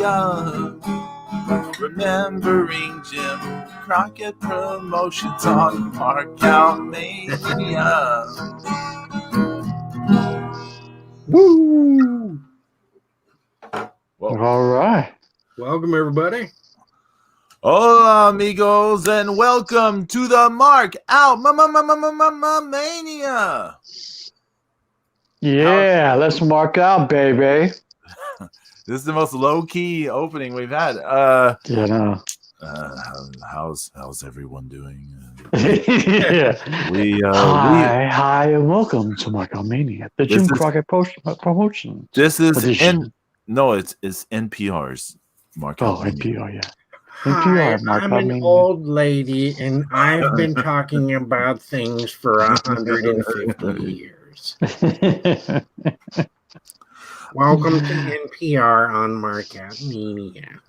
Mania. Remembering Jim Crockett Promotions on Markout Mania. Woo! Whoa. All right. Welcome, everybody. Hola, amigos, and welcome to the Mark Out Mania. Yeah, let's mark out, baby. This is the most low-key opening we've had. How's everyone doing? Yeah. Hi, and welcome to Mark Out Mania, the Jim Crockett Promotions. This is edition. It's NPR's Mark Out Mania. NPR, yeah. Hi, I'm an old lady, and I've been talking about things for 150 years. Welcome to NPR on Markout Mania.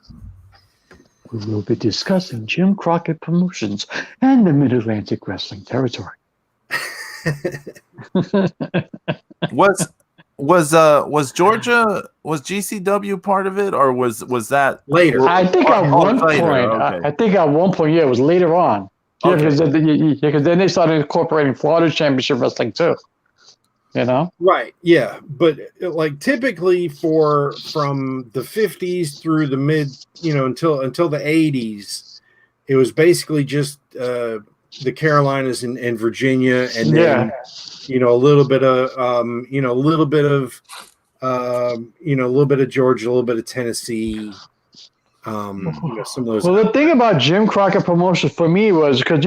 We will be discussing Jim Crockett Promotions and the Mid-Atlantic Wrestling Territory. Was Georgia, was GCW part of it, or was that later? I think at one point. Okay. I think at one point, yeah, it was later on. Yeah, because then they started incorporating Florida Championship Wrestling too. You know, right? Yeah, but like typically from the 50s through the mid, until the 80s, it was basically just the Carolinas and Virginia, and then a little bit of a little bit of Georgia, a little bit of Tennessee. Some of those. Well, the thing about Jim Crockett Promotions for me was because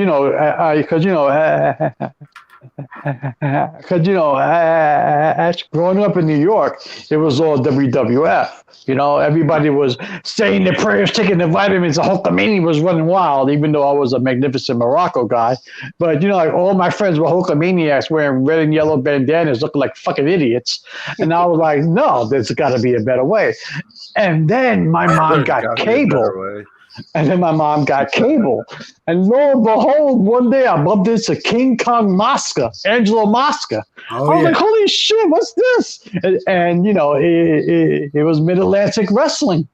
growing up in New York, it was all WWF. Everybody was saying their prayers, taking their vitamins. The Hulkamania was running wild, even though I was a magnificent Morocco guy. But, all my friends were Hulkamaniacs wearing red and yellow bandanas, looking like fucking idiots. And I was like, no, there's got to be a better way. And then my mom got cable. And then my mom got cable. And lo and behold, one day I bumped into King Kong Mosca, Angelo Mosca. I was like, holy shit, what's this? And it was Mid-Atlantic Wrestling.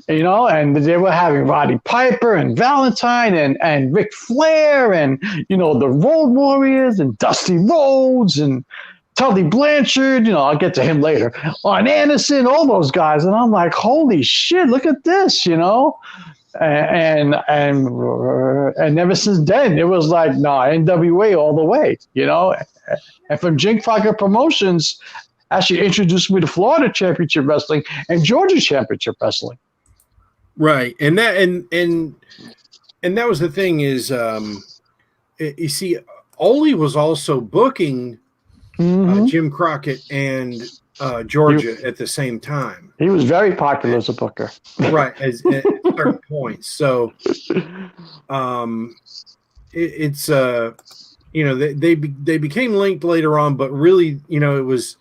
And they were having Roddy Piper and Valentine and Ric Flair and, the Road Warriors and Dusty Rhodes and Tully Blanchard, I'll get to him later. Arn Anderson, all those guys. And I'm like, holy shit, look at this, And ever since then, it was like, no, NWA all the way, And from Jim Crockett Promotions, actually introduced me to Florida Championship Wrestling and Georgia Championship Wrestling. Right, and that was the thing is, you see, Ole was also booking Jim Crockett and Georgia at the same time. He was very popular as a booker, right? At certain points, so it's they became linked later on, but really, it was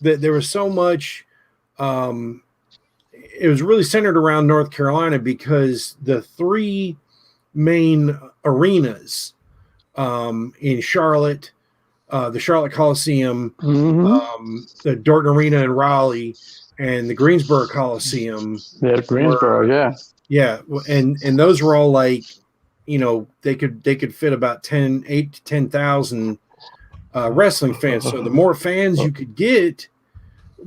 that there was so much. It was really centered around North Carolina because the three main arenas in Charlotte. The Charlotte Coliseum, the Dorton Arena in Raleigh, and the Greensboro Coliseum. Yeah, Greensboro, yeah, and those were all like, they could fit about 8,000 to 10,000 wrestling fans. So the more fans you could get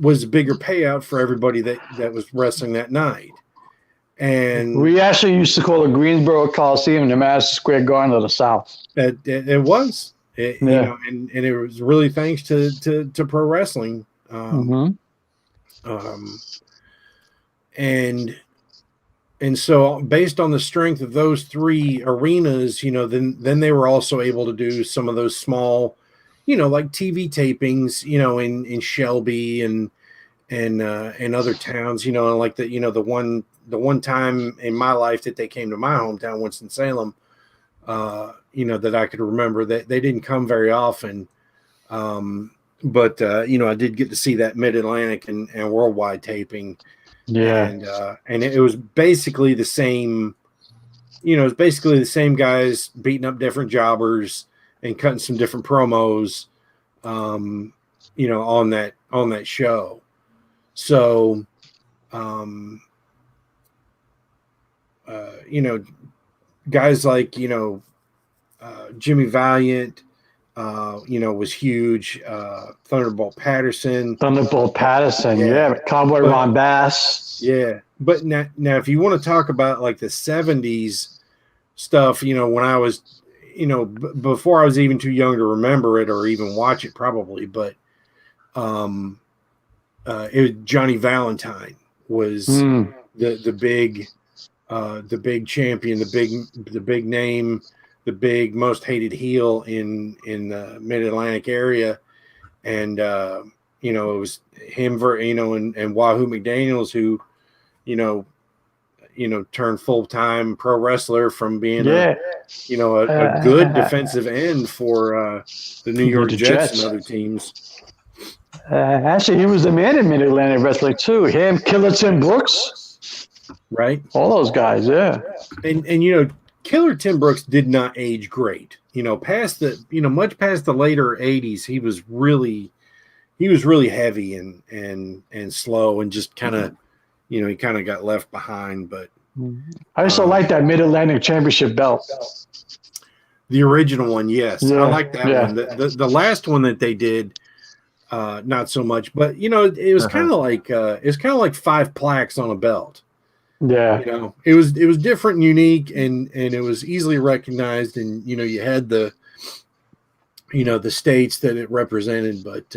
was a bigger payout for everybody that was wrestling that night. And we actually used to call the Greensboro Coliseum the Madison Square Garden of the South. It was. And it was really thanks to pro wrestling, and so based on the strength of those three arenas, then they were also able to do some of those small, like TV tapings, in Shelby and other towns, like the one time in my life that they came to my hometown, Winston-Salem. That I could remember that they didn't come very often. But I did get to see that Mid-Atlantic and worldwide taping. Yeah. And it was basically the same, the same guys beating up different jobbers and cutting some different promos, on that show. So, guys like Jimmy Valiant, was huge. Thunderbolt Patterson, Cowboy Ron Bass. Yeah, but now if you want to talk about like the '70s stuff, when I was, before I was even too young to remember it or even watch it, probably, but it was Johnny Valentine was the big champion, the big name, the big most hated heel in the Mid-Atlantic area, and it was him and Wahoo McDaniels who turned full-time pro wrestler from being a good defensive end for the New York Jets and other teams. Actually, he was the man in Mid-Atlantic wrestling too. Him, Killer Tim Brooks, right? All those guys, yeah. And Killer Tim Brooks did not age great. Past much past the later '80s, he was really heavy and slow and just kind of, he kind of got left behind. But I also like that Mid-Atlantic Championship belt. The original one, yes, yeah, I like that one. The last one that they did. Not so much, but it was kind of like 5 plaques on a belt. Yeah, it was different and unique, and it was easily recognized, and you had the the states that it represented. But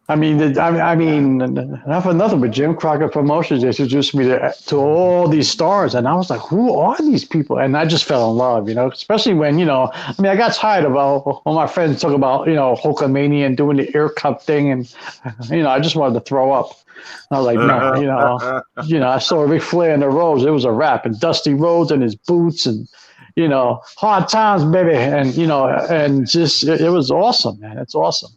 I mean, not for nothing, but Jim Crockett Promotions introduced me to all these stars, and I was like, who are these people? And I just fell in love, especially when, I got tired of all my friends talk about, Hogan Mania and doing the ear cup thing, and, I just wanted to throw up. I was like, no, I saw Ric Flair in the Rose. It was a wrap, and Dusty Rhodes and his boots, and, hard times, baby, and, and just, it was awesome, man. It's awesome.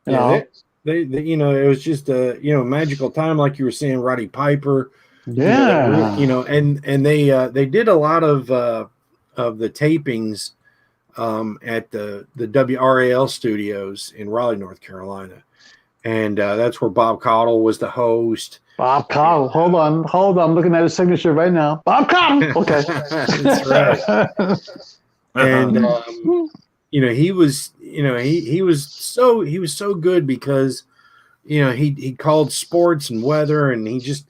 Yeah, they it was just a magical time, like you were saying. Roddy Piper, yeah, and they did a lot of the tapings at the WRAL studios in Raleigh, North Carolina, and that's where Bob Caudle was the host. Bob Caudle, hold on, I'm looking at his signature right now. Bob Caudle, okay, that's right, and. He was so good because he called sports and weather, and he just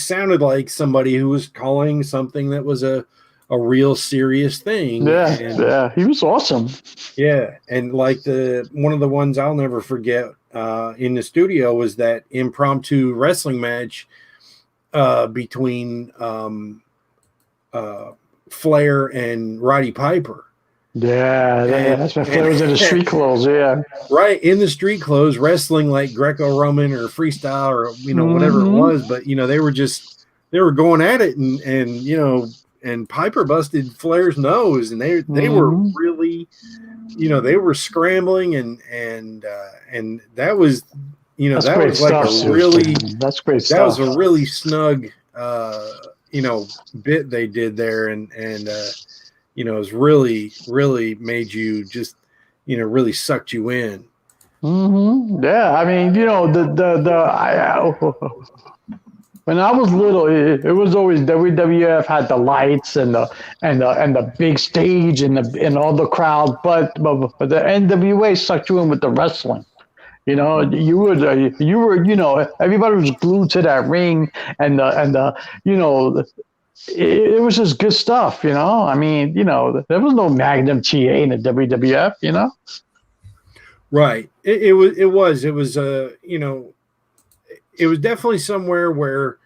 sounded like somebody who was calling something that was a real serious thing. Yeah, he was awesome. Yeah, and like one of the ones I'll never forget in the studio was that impromptu wrestling match between Flair and Roddy Piper. Yeah, that's when Flair was in the street clothes. Yeah, right, in the street clothes, wrestling like Greco-Roman or freestyle or whatever it was. But they were going at it, and Piper busted Flair's nose, and they were really, they were scrambling, and that was that was like a really that's great stuff. That was a really snug bit they did there, and it was really, really made you just, really sucked you in. Mm-hmm. Yeah, I mean, when I was little, it was always WWF had the lights and the big stage and all the crowd, but the NWA sucked you in with the wrestling. You were, everybody was glued to that ring, and it was just good stuff, I mean, there was no Magnum TA in the WWF, Right. It was definitely somewhere where,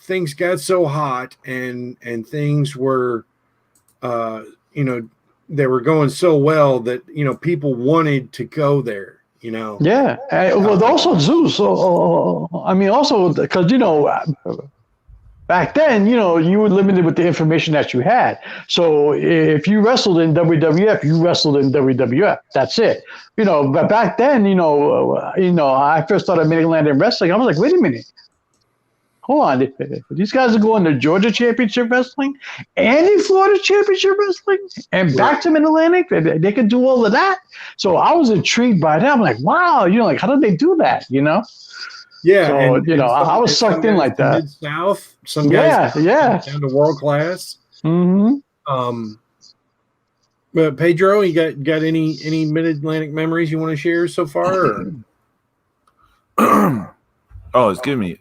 things got so hot and things were, they were going so well that, people wanted to go there, Yeah. Well, also Zeus. Also because, back then, you were limited with the information that you had. So if you wrestled in WWF, you wrestled in WWF. That's it. But back then, I first started Mid-Atlantic Wrestling. I was like, wait a minute. Hold on. These guys are going to Georgia Championship Wrestling and in Florida Championship Wrestling and back to Mid-Atlantic. They could do all of that. So I was intrigued by that. I'm like, wow, how did they do that, Yeah, So I was sucked in like that. Mid-South, some guys down to world class. Mm-hmm. Pedro, you got any Mid-Atlantic memories you want to share so far? Oh, excuse me.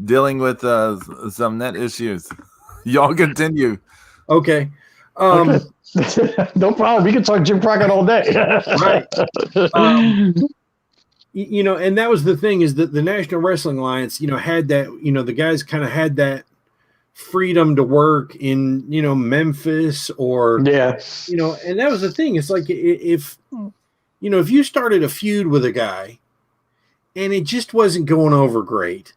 Dealing with some net issues. Y'all continue. Okay. Okay. No problem. We can talk Jim Crockett all day. Right. And that was the thing, is that the National Wrestling Alliance, had that, the guys kind of had that freedom to work in, Memphis or, and that was the thing. It's like, if you started a feud with a guy and it just wasn't going over great,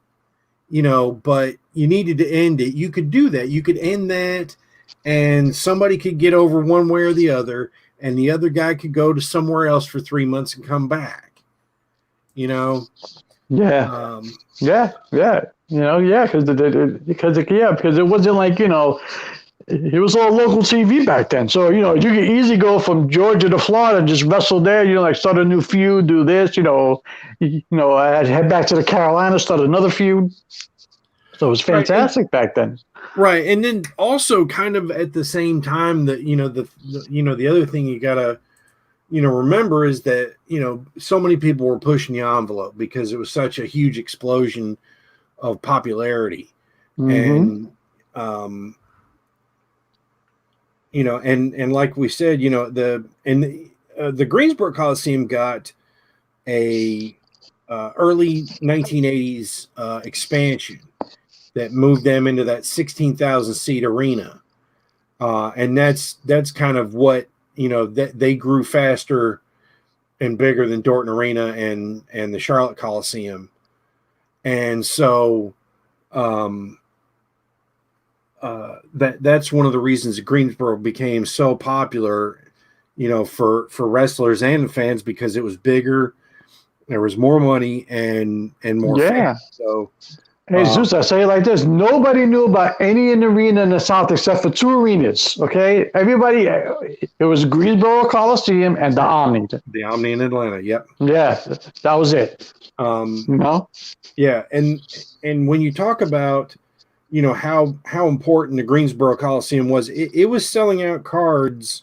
but you needed to end it, you could do that. You could end that, and somebody could get over one way or the other, and the other guy could go to somewhere else for 3 months and come back. Because it wasn't like, it was all local TV back then. So, you could easily go from Georgia to Florida and just wrestle there, like start a new feud, do this, I'd head back to the Carolinas, start another feud. So it was fantastic back then. Right. And then also kind of at the same time that, the other thing you got to, remember is that, so many people were pushing the envelope because it was such a huge explosion of popularity. Mm-hmm. And, and like we said, the Greensboro Coliseum got a early 1980s expansion that moved them into that 16,000 seat arena. And that's kind of what, that they grew faster and bigger than Dorton Arena and the Charlotte Coliseum. And so that's one of the reasons Greensboro became so popular, for wrestlers and fans, because it was bigger, there was more money and more fans. So hey, Zeus, I say it like this. Nobody knew about any arena in the South except for 2 arenas, okay? Everybody, it was Greensboro Coliseum and the Omni. The Omni in Atlanta, yep. Yeah, that was it. Yeah, and when you talk about, how important the Greensboro Coliseum was, it was selling out cards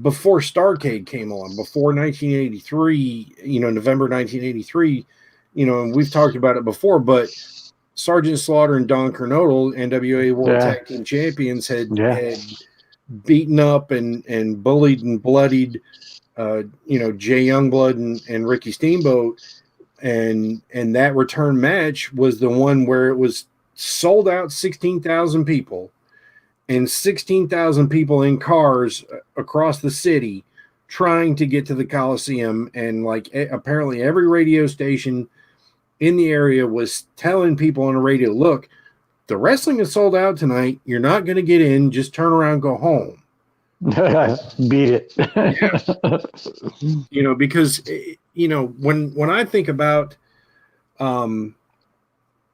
before Starrcade came on, before 1983, November 1983, and we've talked about it before, but Sergeant Slaughter and Don Kernodle, NWA World Tag Team Champions, had beaten up and bullied and bloodied, Jay Youngblood and Ricky Steamboat, and that return match was the one where it was sold out 16,000 people, and 16,000 people in cars across the city trying to get to the Coliseum, and apparently every radio station in the area was telling people on the radio, look, the wrestling is sold out tonight. You're not going to get in. Just turn around, go home. Beat it. Because, when I think about,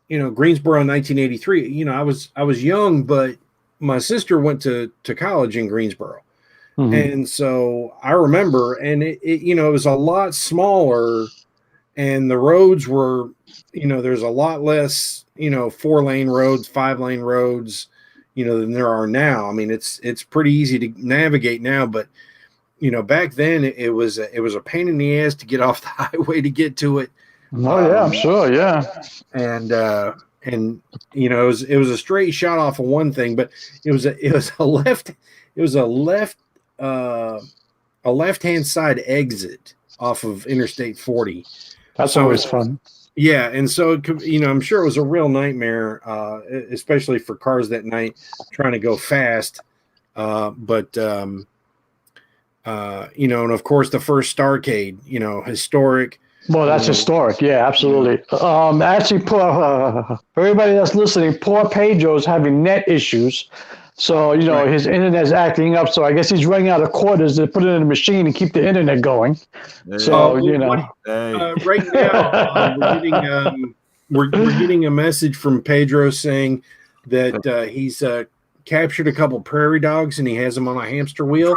Greensboro in 1983, I was young, but my sister went to college in Greensboro. Mm-hmm. And so I remember, and it was a lot smaller, and the roads were, there's a lot less, 4-lane roads, 5-lane roads, than there are now. I mean, it's pretty easy to navigate now, but, back then it was a pain in the ass to get off the highway to get to it. Oh yeah, I'm sure. Yeah. And it was a straight shot off of one thing, but it was a left-hand side exit off of Interstate 40. That's always fun. Yeah, and so I'm sure it was a real nightmare, especially for cars that night trying to go fast. And of course the first Starrcade, historic. Well, that's historic. Yeah, absolutely. Actually, for everybody that's listening, poor Pedro's having net issues. So, his internet's acting up. So I guess he's running out of quarters to put it in the machine and keep the internet going. So, right now, we're getting a message from Pedro saying that he's captured a couple prairie dogs and he has them on a hamster wheel.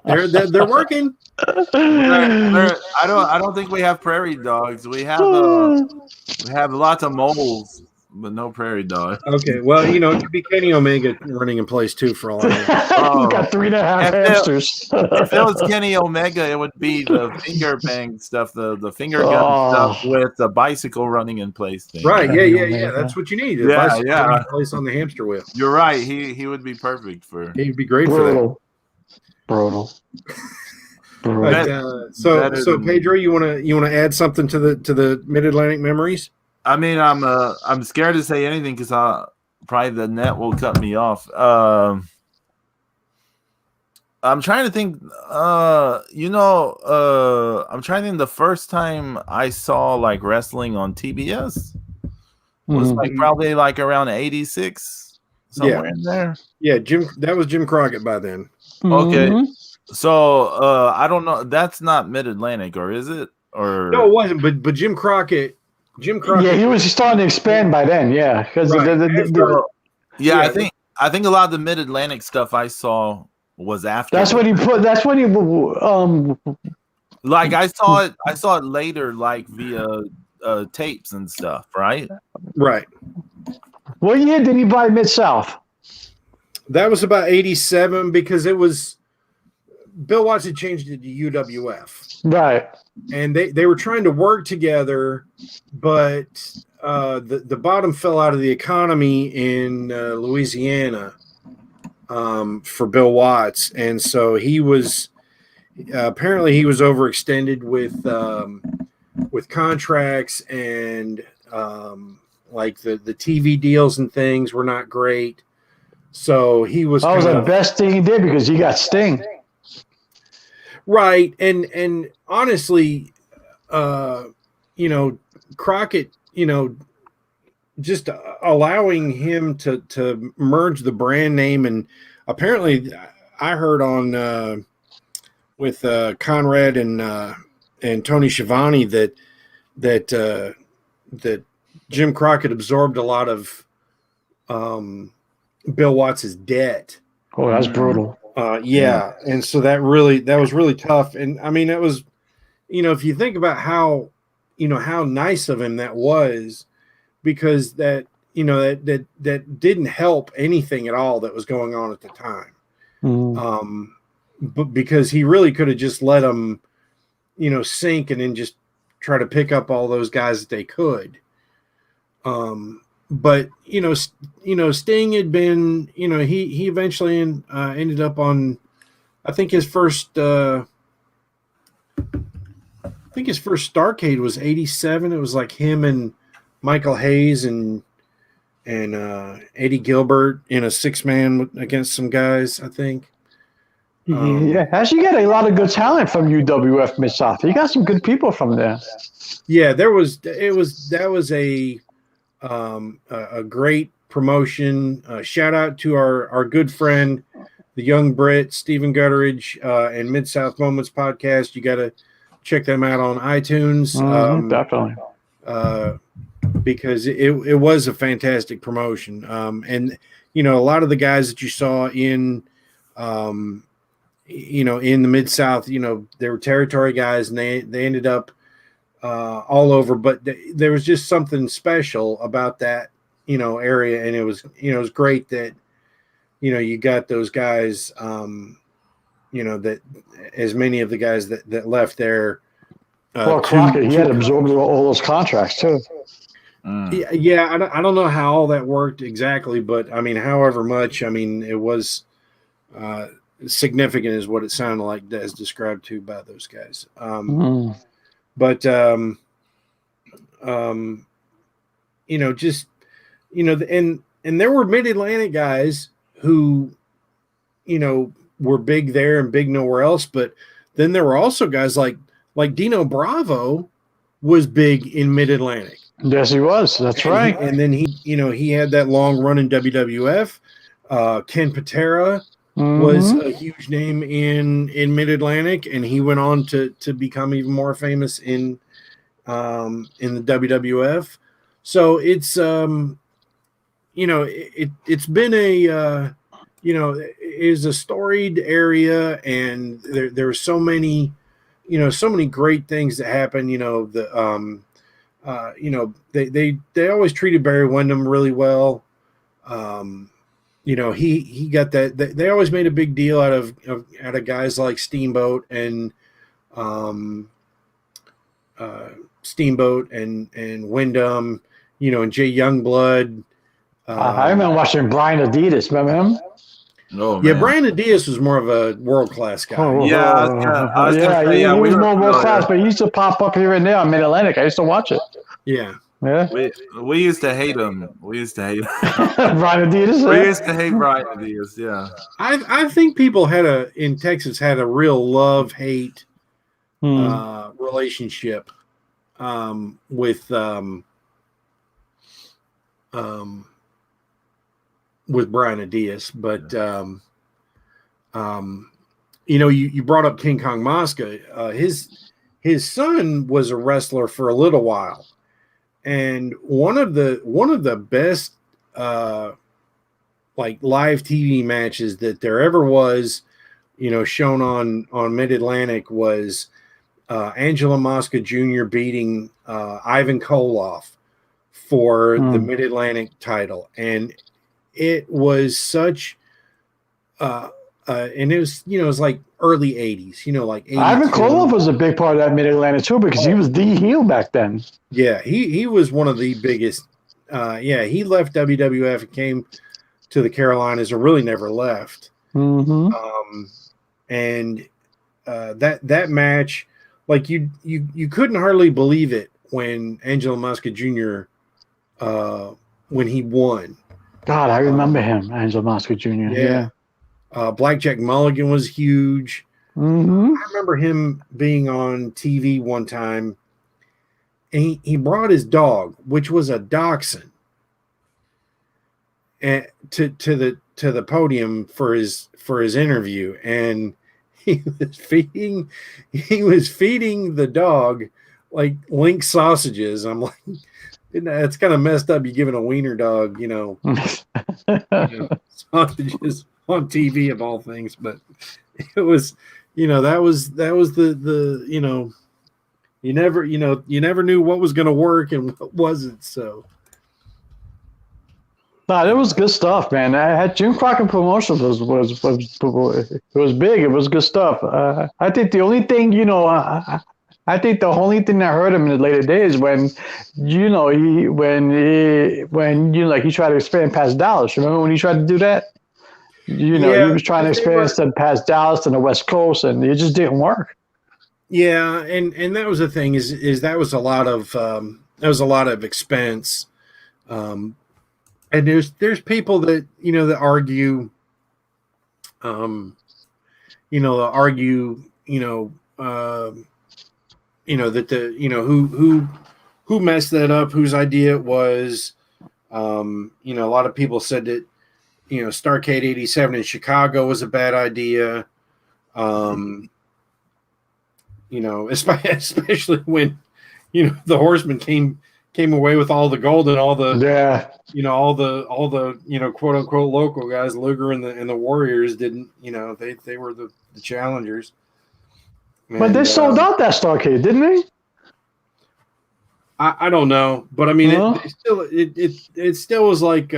They're working. I don't think we have prairie dogs. We have lots of moles, but no prairie dog. Okay, well, you know, it could be Kenny Omega running in place too for all I know. He's got 3.5 hamsters. If it was Kenny Omega, it would be the finger bang stuff, the finger gun stuff with the bicycle running in place thing. Right? Yeah. That's what you need. Running in place on the hamster wheel. You're right. He would be perfect for. He'd be great for that. Brutal. So Pedro, you wanna add something to the Mid Atlantic memories? I mean, I'm scared to say anything because probably the net will cut me off. I'm trying to think. I'm trying to think. The first time I saw like wrestling on TBS was like probably like around '86, somewhere in there. Yeah, that was Jim Crockett by then. Okay, so I don't know. That's not Mid Atlantic, or is it? Or no, it wasn't. But Jim Crockett. Yeah, he was starting to expand by then. Yeah, because I think a lot of the Mid Atlantic stuff I saw was after. That's when he like I saw it later, like via tapes and stuff, right? Right. What year did he buy Mid South? That was about 87 because it was Bill Watts had changed it to UWF. Right. And they were trying to work together, but the bottom fell out of the economy in Louisiana for Bill Watts, and so he was apparently he was overextended with contracts, and like the TV deals and things were not great. So he was. That was the best thing he did because he got Sting. Right, and honestly, Crockett, just allowing him to merge the brand name, and apparently, I heard on with Conrad and Tony Shivani that Jim Crockett absorbed a lot of Bill Watts' debt. Oh, that's brutal. And so that was really tough. And I mean, it was, if you think about how nice of him that was, because that didn't help anything at all that was going on at the time. But because he really could have just let him, sink and then just try to pick up all those guys that they could. But Sting had been, he eventually ended up on, I think his first Starrcade was 87. It was like him and Michael Hayes and Eddie Gilbert in a 6-man against some guys, I think. Yeah, actually, you got a lot of good talent from UWF Mid South. You got some good people from there. Yeah, that was a great promotion. Shout out to our good friend, the young Brit, Stephen Gutteridge, and Mid South Moments podcast. You got to check them out on iTunes. Definitely. Because it was a fantastic promotion. And, a lot of the guys that you saw in the Mid South, they were territory guys, and they ended up all over, but there was just something special about that, area. And it was great that, you got those guys, that as many of the guys that left there. Crockett, he had absorbed all those contracts too. Yeah. I don't know how all that worked exactly, but I mean, however much, it was significant is what it sounded like as described to by those guys. But and there were Mid-Atlantic guys who, were big there and big nowhere else. But then there were also guys like Dino Bravo was big in Mid-Atlantic. Yes, he was. That's right. And then he had that long run in WWF. Ken Patera was a huge name in Mid-Atlantic, and he went on to become even more famous in the WWF. So it's it's been a is a storied area, and there's so many great things that happen. They always treated Barry Windham really well. He got that. They always made a big deal out of guys like Steamboat and Windham, and Jay Youngblood. I remember watching Brian Adidas. Remember him? Oh, Yeah, man. Brian Adias was more of a world class guy. Yeah, I was gonna say, he we was were more world class, familiar. but he used to pop up here and there on Mid Atlantic. I used to watch it. Yeah. Yeah, We used to hate him. We used to hate him. Brian Adidas. We used to hate Brian Diaz. Yeah. I think people in Texas had a real love-hate relationship with Brian Adias, but you brought up King Kong Mosca. His son was a wrestler for a little while, and one of the best like live TV matches that there ever was, shown on Mid Atlantic was Angela Mosca Jr. beating Ivan Koloff for the Mid Atlantic title, and it was such and it was like early 80s, like 82. Ivan Koloff was a big part of that Mid Atlantic too, because he was the heel back then. Yeah, he was one of the biggest. He left WWF and came to the Carolinas and really never left. Mm-hmm. And that match, like you couldn't hardly believe it when Angelo Mosca Jr. When he won. God, I remember him, Angelo Mosca Jr. Yeah. Blackjack Mulligan was huge. Mm-hmm. I remember him being on TV one time, and he brought his dog, which was a dachshund, and to the podium for his interview, and he was feeding the dog like Link sausages. I'm like, it's kind of messed up. You giving a wiener dog, sausages on TV of all things, but it was, that was the you never knew what was going to work and what wasn't. So, no, it was good stuff, man. I had Jim Crockett Promotions was it was big. It was good stuff. I think the only thing, I think the only thing that hurt him in the later days when he tried to expand past Dallas. Remember when he tried to do that? He was trying to expand past Dallas and the West Coast, and it just didn't work. Yeah, and that was the thing is that was a lot of expense, and there's people that that argue, that who messed that up, whose idea it was. A lot of people said that Starrcade 87 in Chicago was a bad idea. Especially when the Horsemen came away with all the gold and all the all the quote unquote local guys. Luger and the Warriors didn't. They were the challengers. But they sold out that Starrcade, didn't they? I don't know, but I mean, it still was like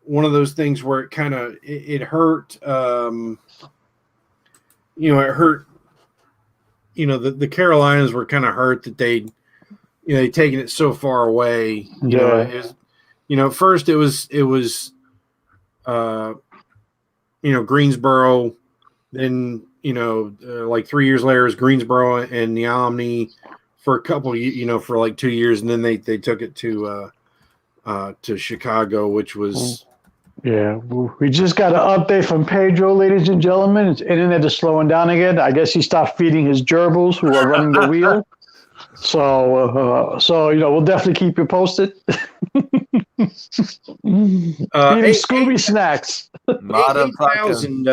one of those things where it kind of it hurt. It hurt. The Carolinas were kind of hurt that they'd taken it so far away. At first it was Greensboro, then like 3 years later it was Greensboro and the Omni for a couple, for like 2 years, and then they took it to Chicago, which was. Yeah, we just got an update from Pedro, ladies and gentlemen. His internet is slowing down again. I guess he stopped feeding his gerbils who are running the wheel. So we'll definitely keep you posted. Eating Scooby snacks. 8,000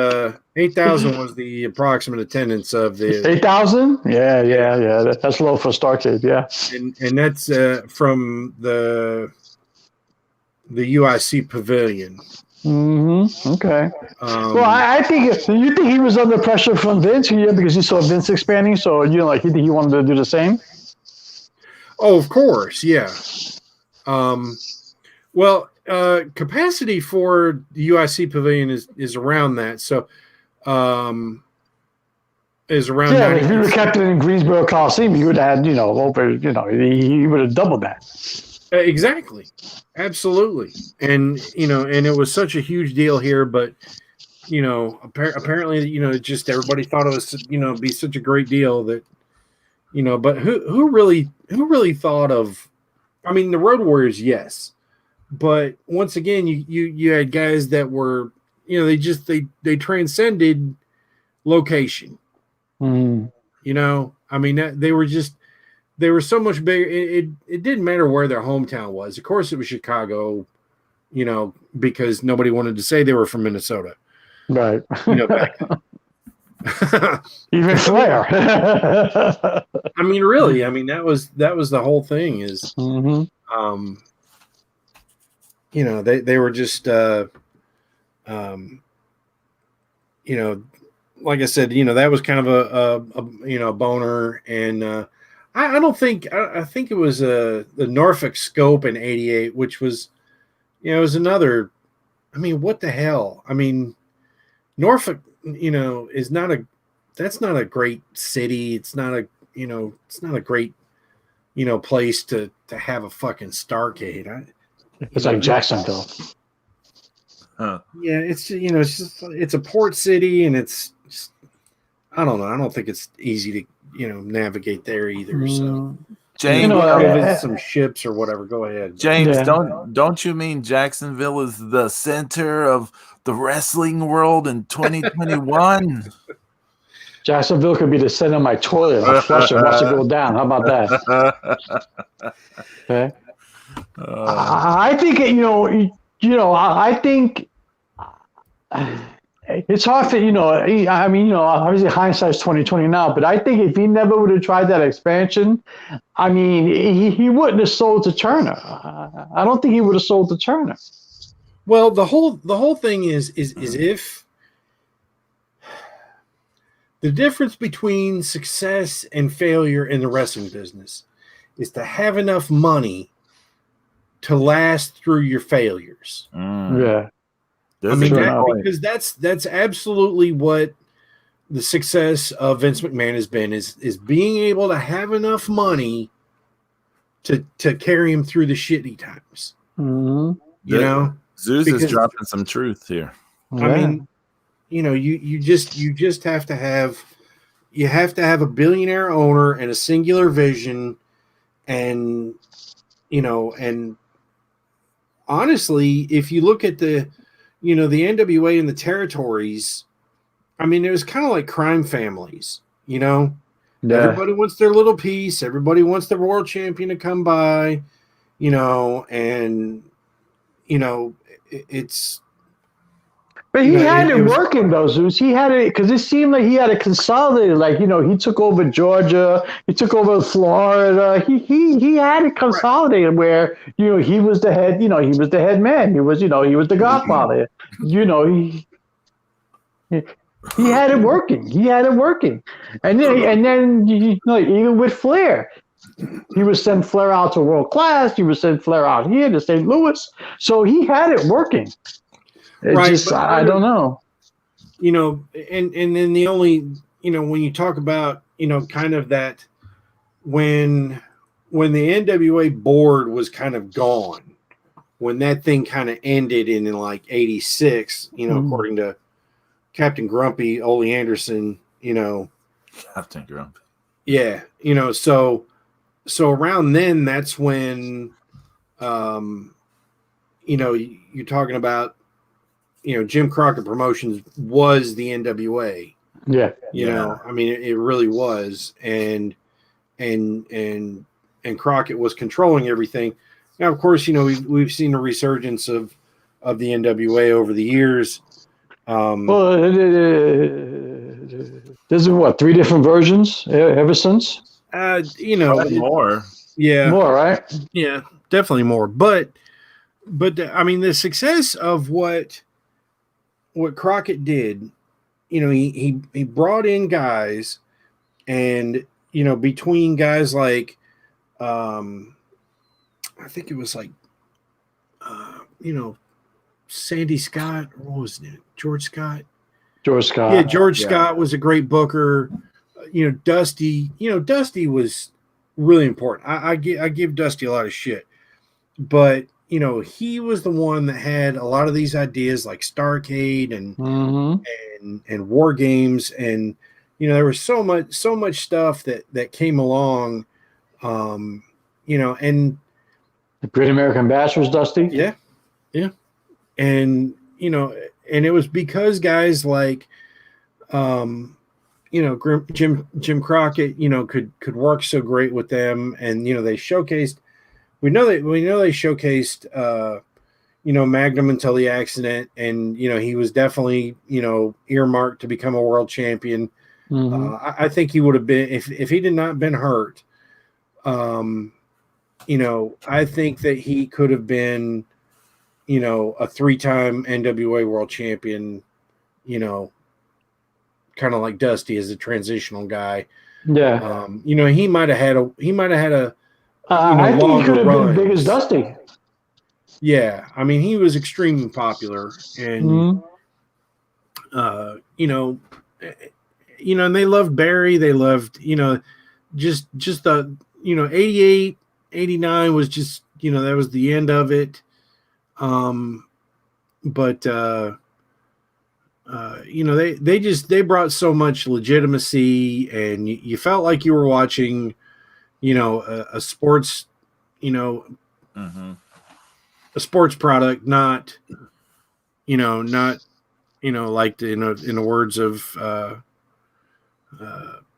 was the approximate attendance of the 8,000. Yeah. That's low for Starrcade. Yeah, and that's from the the UIC Pavilion. Okay. Well, I think you think he was under pressure from Vince here because he saw Vince expanding. So like you think he wanted to do the same? Oh, of course, yeah. Well, capacity for the UIC Pavilion is around that. So, is around. Yeah, if you were kept it in Greensboro Coliseum, you would have had over. He would have doubled that. Exactly. Absolutely. And and it was such a huge deal here, but apparently, just everybody thought it was, be such a great deal that, but who really thought of, I mean, the Road Warriors, yes, but once again, you had guys that were, they transcended location. I mean, they were so much bigger. It didn't matter where their hometown was. Of course, it was Chicago, because nobody wanted to say they were from Minnesota. Right. Back even Flair. I mean, really. I mean, that was the whole thing. Is they were just like I said, that was kind of a boner, and I don't think I think it was the Norfolk Scope in '88, which was, it was another. I mean, what the hell? I mean, Norfolk, is not that's not a great city. It's not a it's not a great place to have a fucking Starrcade. It's like Jacksonville. Yeah, it's it's a port city, and it's just, I don't know. I don't think it's easy to navigate there either. So James, visit some ships or whatever. Go ahead, James. Yeah. Don't you mean Jacksonville is the center of the wrestling world in 2021? Jacksonville could be the center of my toilet. I'll flush it, watch it go down. How about that? Okay. I think I think it's hard to I mean obviously hindsight's 2020 now, but I think if he never would have tried that expansion, I mean he wouldn't have sold to Turner. I don't think he would have sold to Turner. Well, the whole thing is if the difference between success and failure in the wrestling business is to have enough money to last through your failures. Yeah. I mean, because that's absolutely what the success of Vince McMahon has been, is being able to have enough money to carry him through the shitty times. Zeus is dropping some truth here. I mean, you just have to have a billionaire owner and a singular vision, and and honestly, if you look at the NWA and the territories, I mean, it was kind of like crime families, Yeah. Everybody wants their little piece. Everybody wants the world champion to come by, and, it's. But he had it working, though, Zeus. He had it because it seemed like he had it consolidated. Like, he took over Georgia, he took over Florida. He had it consolidated where, he was the head, he was the head man. He was, he was the godfather. He had it working. He had it working. And then even with Flair, he would send Flair out to World Class. He would send Flair out here to St. Louis. So he had it working. I don't know. And then the only, when you talk about, kind of that when the NWA board was kind of gone, when that thing kind of ended in like 86, according to Captain Grumpy, Ole Anderson, Captain Grumpy. Yeah. So around then, that's when, you're talking about, Jim Crockett Promotions was the NWA. Yeah. I mean, it really was. And Crockett was controlling everything. Now, of course, we've seen a resurgence of the NWA over the years. Well, there's 3 different versions ever since? More. Yeah. More, right? Yeah, definitely more. But I mean, the success of what Crockett did, you know, he brought in guys, and you know, between guys like, I think it was like, you know, Sandy Scott, or what was it? George Scott. George Scott. Yeah, George Scott was a great booker. You know, Dusty. You know, Dusty was really important. I give Dusty a lot of shit, but you know, he was the one that had a lot of these ideas, like Starrcade and War Games, and you know, there was so much stuff that came along. You know, and the Great American Bash was Dusty. Yeah, and you know, and it was because guys like, you know, Jim Crockett, you know, could work so great with them, and you know, they showcased. We know they showcased, you know, Magnum until the accident, and you know, he was definitely, you know, earmarked to become a world champion. I think he would have been if he did not been hurt. You know, I think that he could have been, you know, a 3-time NWA world champion, you know, kind of like Dusty as a transitional guy. Yeah. You know, he might have had a you know, I think he could have been big as Dusty. Yeah. I mean, he was extremely popular, and you know, and they loved Barry. They loved, you know, just the, you know, 88, 89 was just, you know, that was the end of it. But you know, they brought so much legitimacy, and you felt like you were watching, you know, a sports, you know, a sports product, not, you know, like in the words of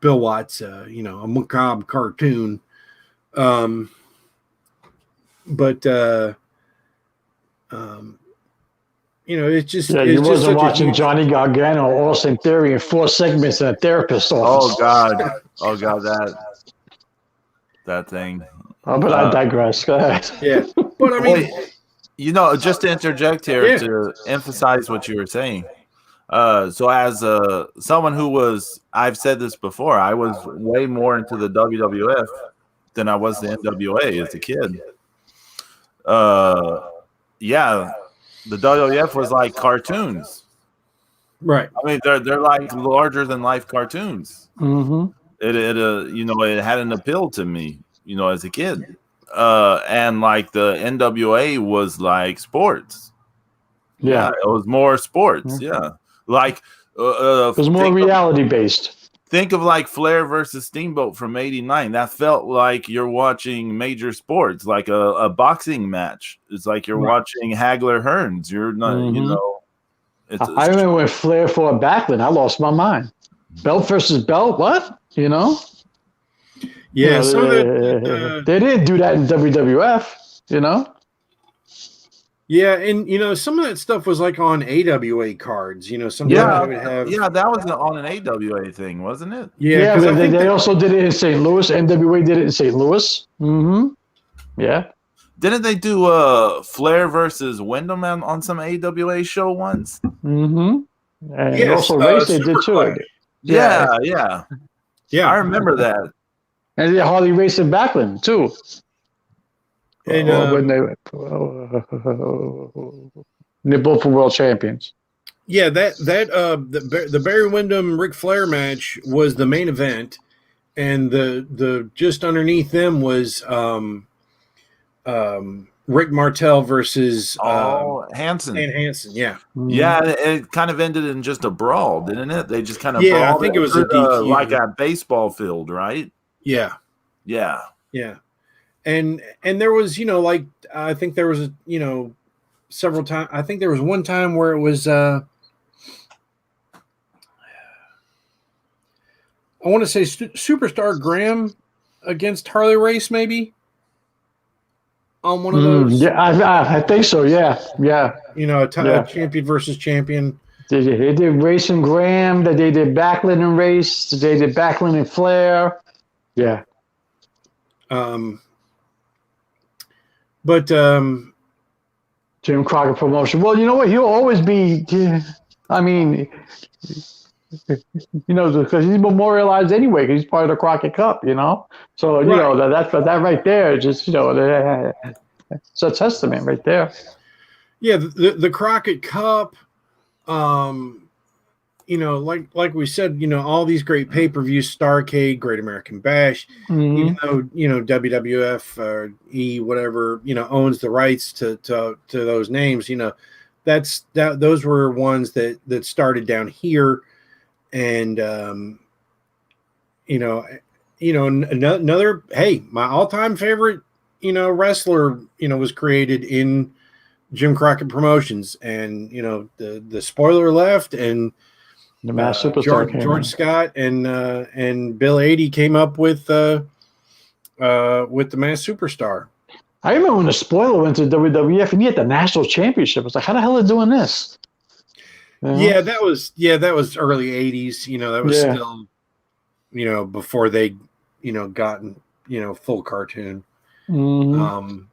Bill Watts, you know, a macabre cartoon. But you know, it's just you wasn't watching Johnny Gargano, Austin Theory in 4 segments in a therapist's office. Oh god, that thing. Oh, but I digress. Go ahead. Yeah, but I mean, you know, just to interject here to emphasize what you were saying. So as someone who was, I've said this before, I was way more into the WWF than I was the NWA as a kid. Yeah, the WWF was like cartoons, right? I mean, they're like larger than life cartoons. It you know, it had an appeal to me, you know, as a kid. And like the NWA was like sports. Yeah, it was more sports. Yeah, like it was more reality based. Think of like Flair versus Steamboat from '89. That felt like you're watching major sports, like a boxing match. It's like you're watching Hagler Hearns. You're not, you know. I remember when Flair fought Backlund. I lost my mind. Belt versus belt. What? You know? Yeah. You know, they didn't do that in WWF. You know? Yeah, and you know, some of that stuff was like on AWA cards. You know, sometimes they would have. Yeah, that was on an AWA thing, wasn't it? Yeah, because they also did it in St. Louis. NWA did it in St. Louis. Yeah. Didn't they do Flair versus Wyndham on some AWA show once? And also Race they did too. Yeah. I remember that. And they Harley Race and Backlund too. And when they both were world champions. Yeah, the Barry Windham Ric Flair match was the main event, and the just underneath them was Rick Martel versus Hansen. and Hansen. Yeah, yeah, it kind of ended in just a brawl, didn't it? They just kind of I think it was a DQ. like a baseball field, right? Yeah. And there was, you know, like I think there was, you know, several times. I think there was one time where it was I want to say Superstar Graham against Harley Race, maybe on one of those. Yeah, I think so. Yeah. You know, a champion versus champion. They did Race and Graham. They did Backlund and Race. They did Backlund and Flair. Yeah. But Jim Crockett Promotion. Well, you know what? He'll always be. I mean, because he's memorialized anyway. Because he's part of the Crockett Cup. So that right there, just it's a testament right there. Yeah, the Crockett Cup. Like we said, all these great pay-per-views, Starrcade, Great American Bash, even though, WWF or whatever, owns the rights to those names, those were ones that started down here. And, another, hey, my all-time favorite, wrestler, was created in Jim Crockett Promotions, and, the spoiler left, and the Mass Superstar George Scott and Bill 80 came up with the Mass Superstar. I remember when the spoiler went to WWF and he had the national championship. I was like, how the hell are they doing this? Yeah, that was early 80s. That was still, before they, gotten, full cartoon. And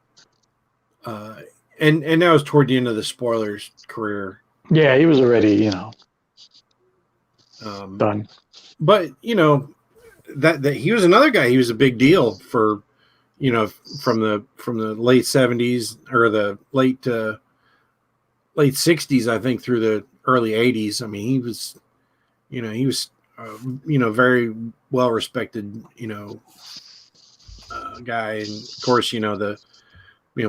that was toward the end of the spoiler's career. Yeah, he was already, done. But that he was another guy. He was a big deal for from the late 70s or the late 60s, I think, through the early 80s. I mean, he was very well respected guy, and of course the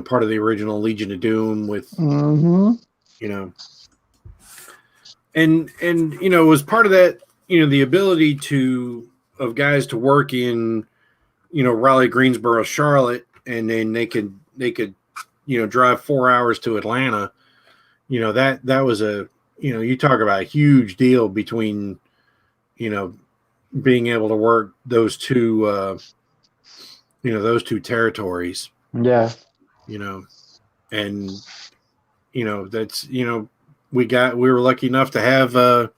part of the original Legion of Doom with And it was part of that, the ability of guys to work in, Raleigh, Greensboro, Charlotte, and then they could drive 4 hours to Atlanta. That was you talk about a huge deal between, being able to work those two territories. Yeah. And that's, we were lucky enough to have,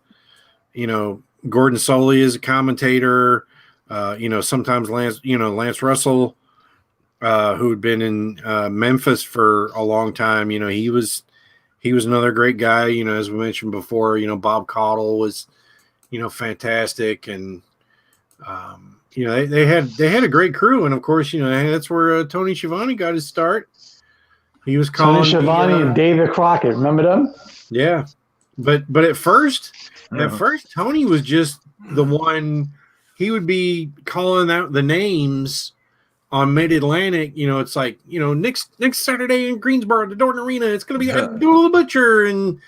Gordon Soley as a commentator, sometimes Lance Russell, who had been in Memphis for a long time. He was another great guy, as we mentioned before. Bob Caudle was, fantastic. And, they had a great crew. And of course, that's where Tony Schiavone got his start. He was calling Tony Schiavone and David Crockett. Remember them? Yeah, but at first, Tony was just the one. He would be calling out the names on Mid Atlantic. It's like next Saturday in Greensboro, the Dorton Arena. It's going to be Abdul the Butcher and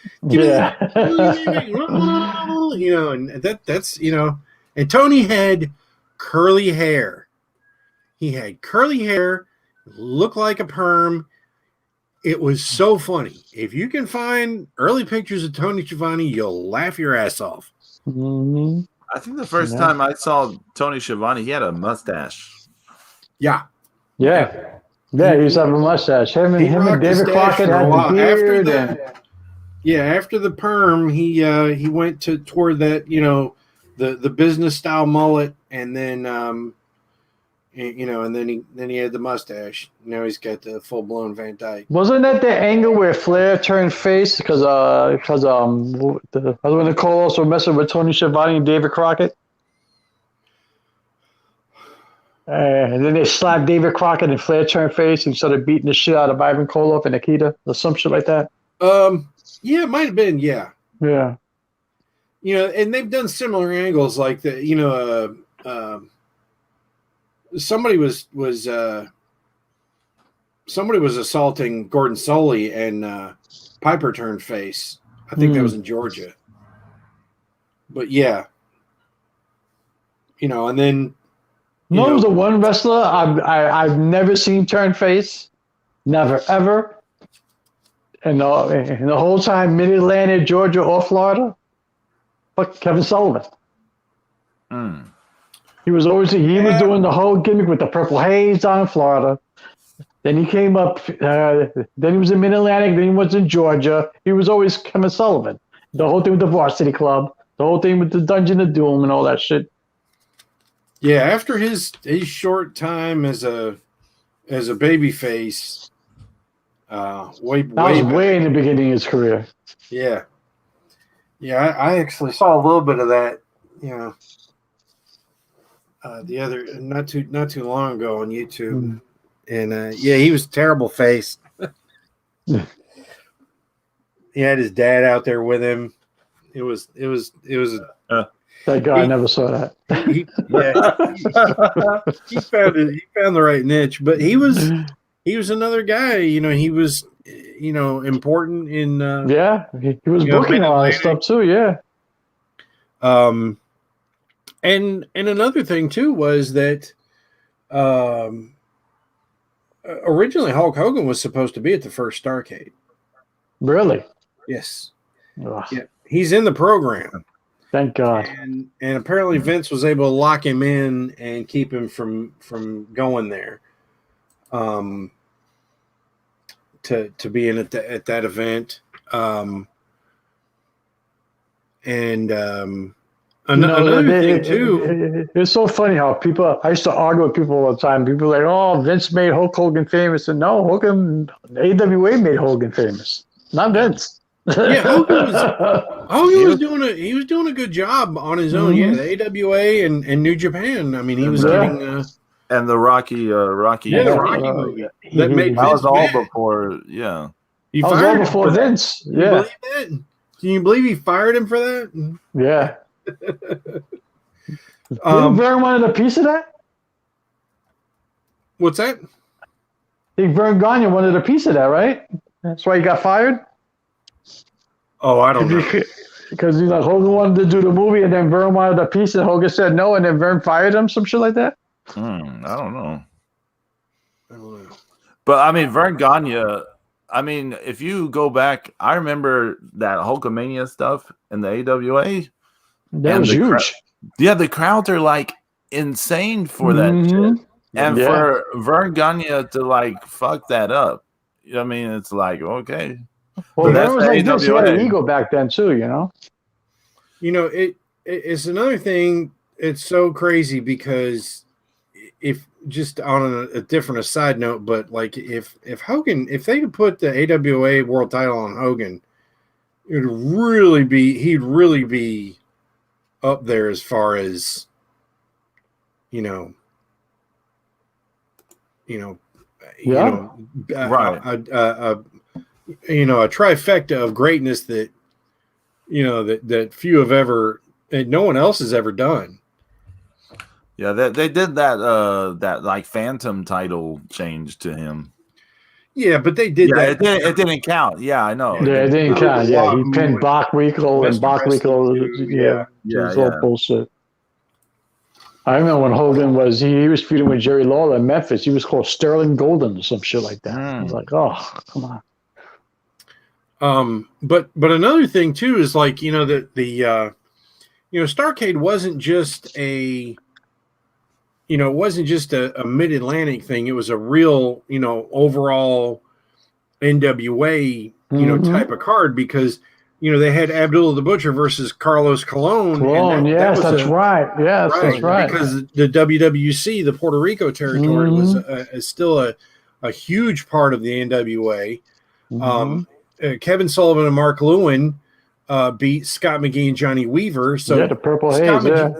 and that's And Tony had curly hair. He had curly hair, looked like a perm. It was so funny. If you can find early pictures of Tony Schiavone, you'll laugh your ass off. I think the first time I saw Tony Schiavone, he had a mustache. Yeah. He used to have a mustache. Him and David Crockett had the beard. After the perm, he went toward that, the business style mullet, and then and then he had the mustache. Now he's got the full blown Van Dyke. Wasn't that the angle where Flair turned face because when Nicole also messing with Tony Schiavone and David Crockett? And then they slapped David Crockett and Flair turned face and started beating the shit out of Ivan Koloff and Nikita or some shit like that. Yeah, it might have been. Yeah. And they've done similar angles like that. Somebody was assaulting Gordon Soley, and Piper turned face. I think that was in Georgia. But and then it was the one wrestler I've never seen turn face, never ever, and the whole time Mid Atlantic, Georgia, or Florida. Fuck Kevin Sullivan. He was was doing the whole gimmick with the purple haze down in Florida. Then he came up. Then he was in Mid Atlantic. Then he was in Georgia. He was always Kevin Sullivan. The whole thing with the Varsity Club. The whole thing with the Dungeon of Doom and all that shit. Yeah, after his short time as a babyface, Way in the beginning of his career. Yeah. Yeah, I actually saw a little bit of that, the other not too long ago on YouTube. And he was terrible face. He had his dad out there with him. It was that guy. I never saw that. He found the right niche, but he was another guy. He was important in. He was booking a lot of stuff too. Yeah. And another thing too was that, originally Hulk Hogan was supposed to be at the first Starrcade. Really? Yes. Ugh. Yeah, he's in the program. Thank God. And apparently Vince was able to lock him in and keep him from going there. To be in at that event. Another thing too. It's so funny how I used to argue with people all the time. People are like, oh, Vince made Hulk Hogan famous. And no, AWA made Hogan famous. Not Vince. Yeah, Hogan was doing a good job on his own. Yeah, the AWA and New Japan. I mean, he was getting and the Rocky the Rocky movie that made that Vince was all mad. Before. Yeah, He that was fired all him before for that. Vince. Can you Yeah, believe that? Can you believe he fired him for that? yeah. Didn't Vern wanted a piece of that? What's that? I think Vern Gagne wanted a piece of that, right? That's why he got fired. Oh, I don't know. Because Hogan wanted to do the movie, and then Vern wanted a piece, and Hogan said no, and then Vern fired him, some shit like that. I don't know. I don't know. But I mean, Vern Gagne. I mean, if you go back, I remember that Hulkamania stuff in the AWA. That was huge. The crowds are like insane for that shit. And for Vern Gagne to fuck that up, I mean, it's like, okay. Well, that was like this. He had an ego back then too, It's another thing. It's so crazy because if just on a different side note, but if Hogan, if they put the AWA world title on Hogan, he'd really be up there as far as right. A trifecta of greatness that that few have ever, and no one else has ever done. Yeah, they did that Phantom title change to him. Yeah, but they did that. It didn't count. Yeah, I know. Yeah, it didn't count. Yeah, he pinned Bockwinkel, and Bockwinkel. Yeah, it was all bullshit. I remember when Hogan was feuding with Jerry Lawler in Memphis. He was called Sterling Golden or some shit like that. I was like, oh, come on. But another thing too is the Starrcade wasn't just a Mid-Atlantic thing. It was a real overall NWA type of card because they had Abdullah the Butcher versus Carlos Colon. That's right. Yes, that's right. Because the WWC, the Puerto Rico territory, was still a huge part of the NWA. Kevin Sullivan and Mark Lewin beat Scott McGee and Johnny Weaver. So the Purple Haze.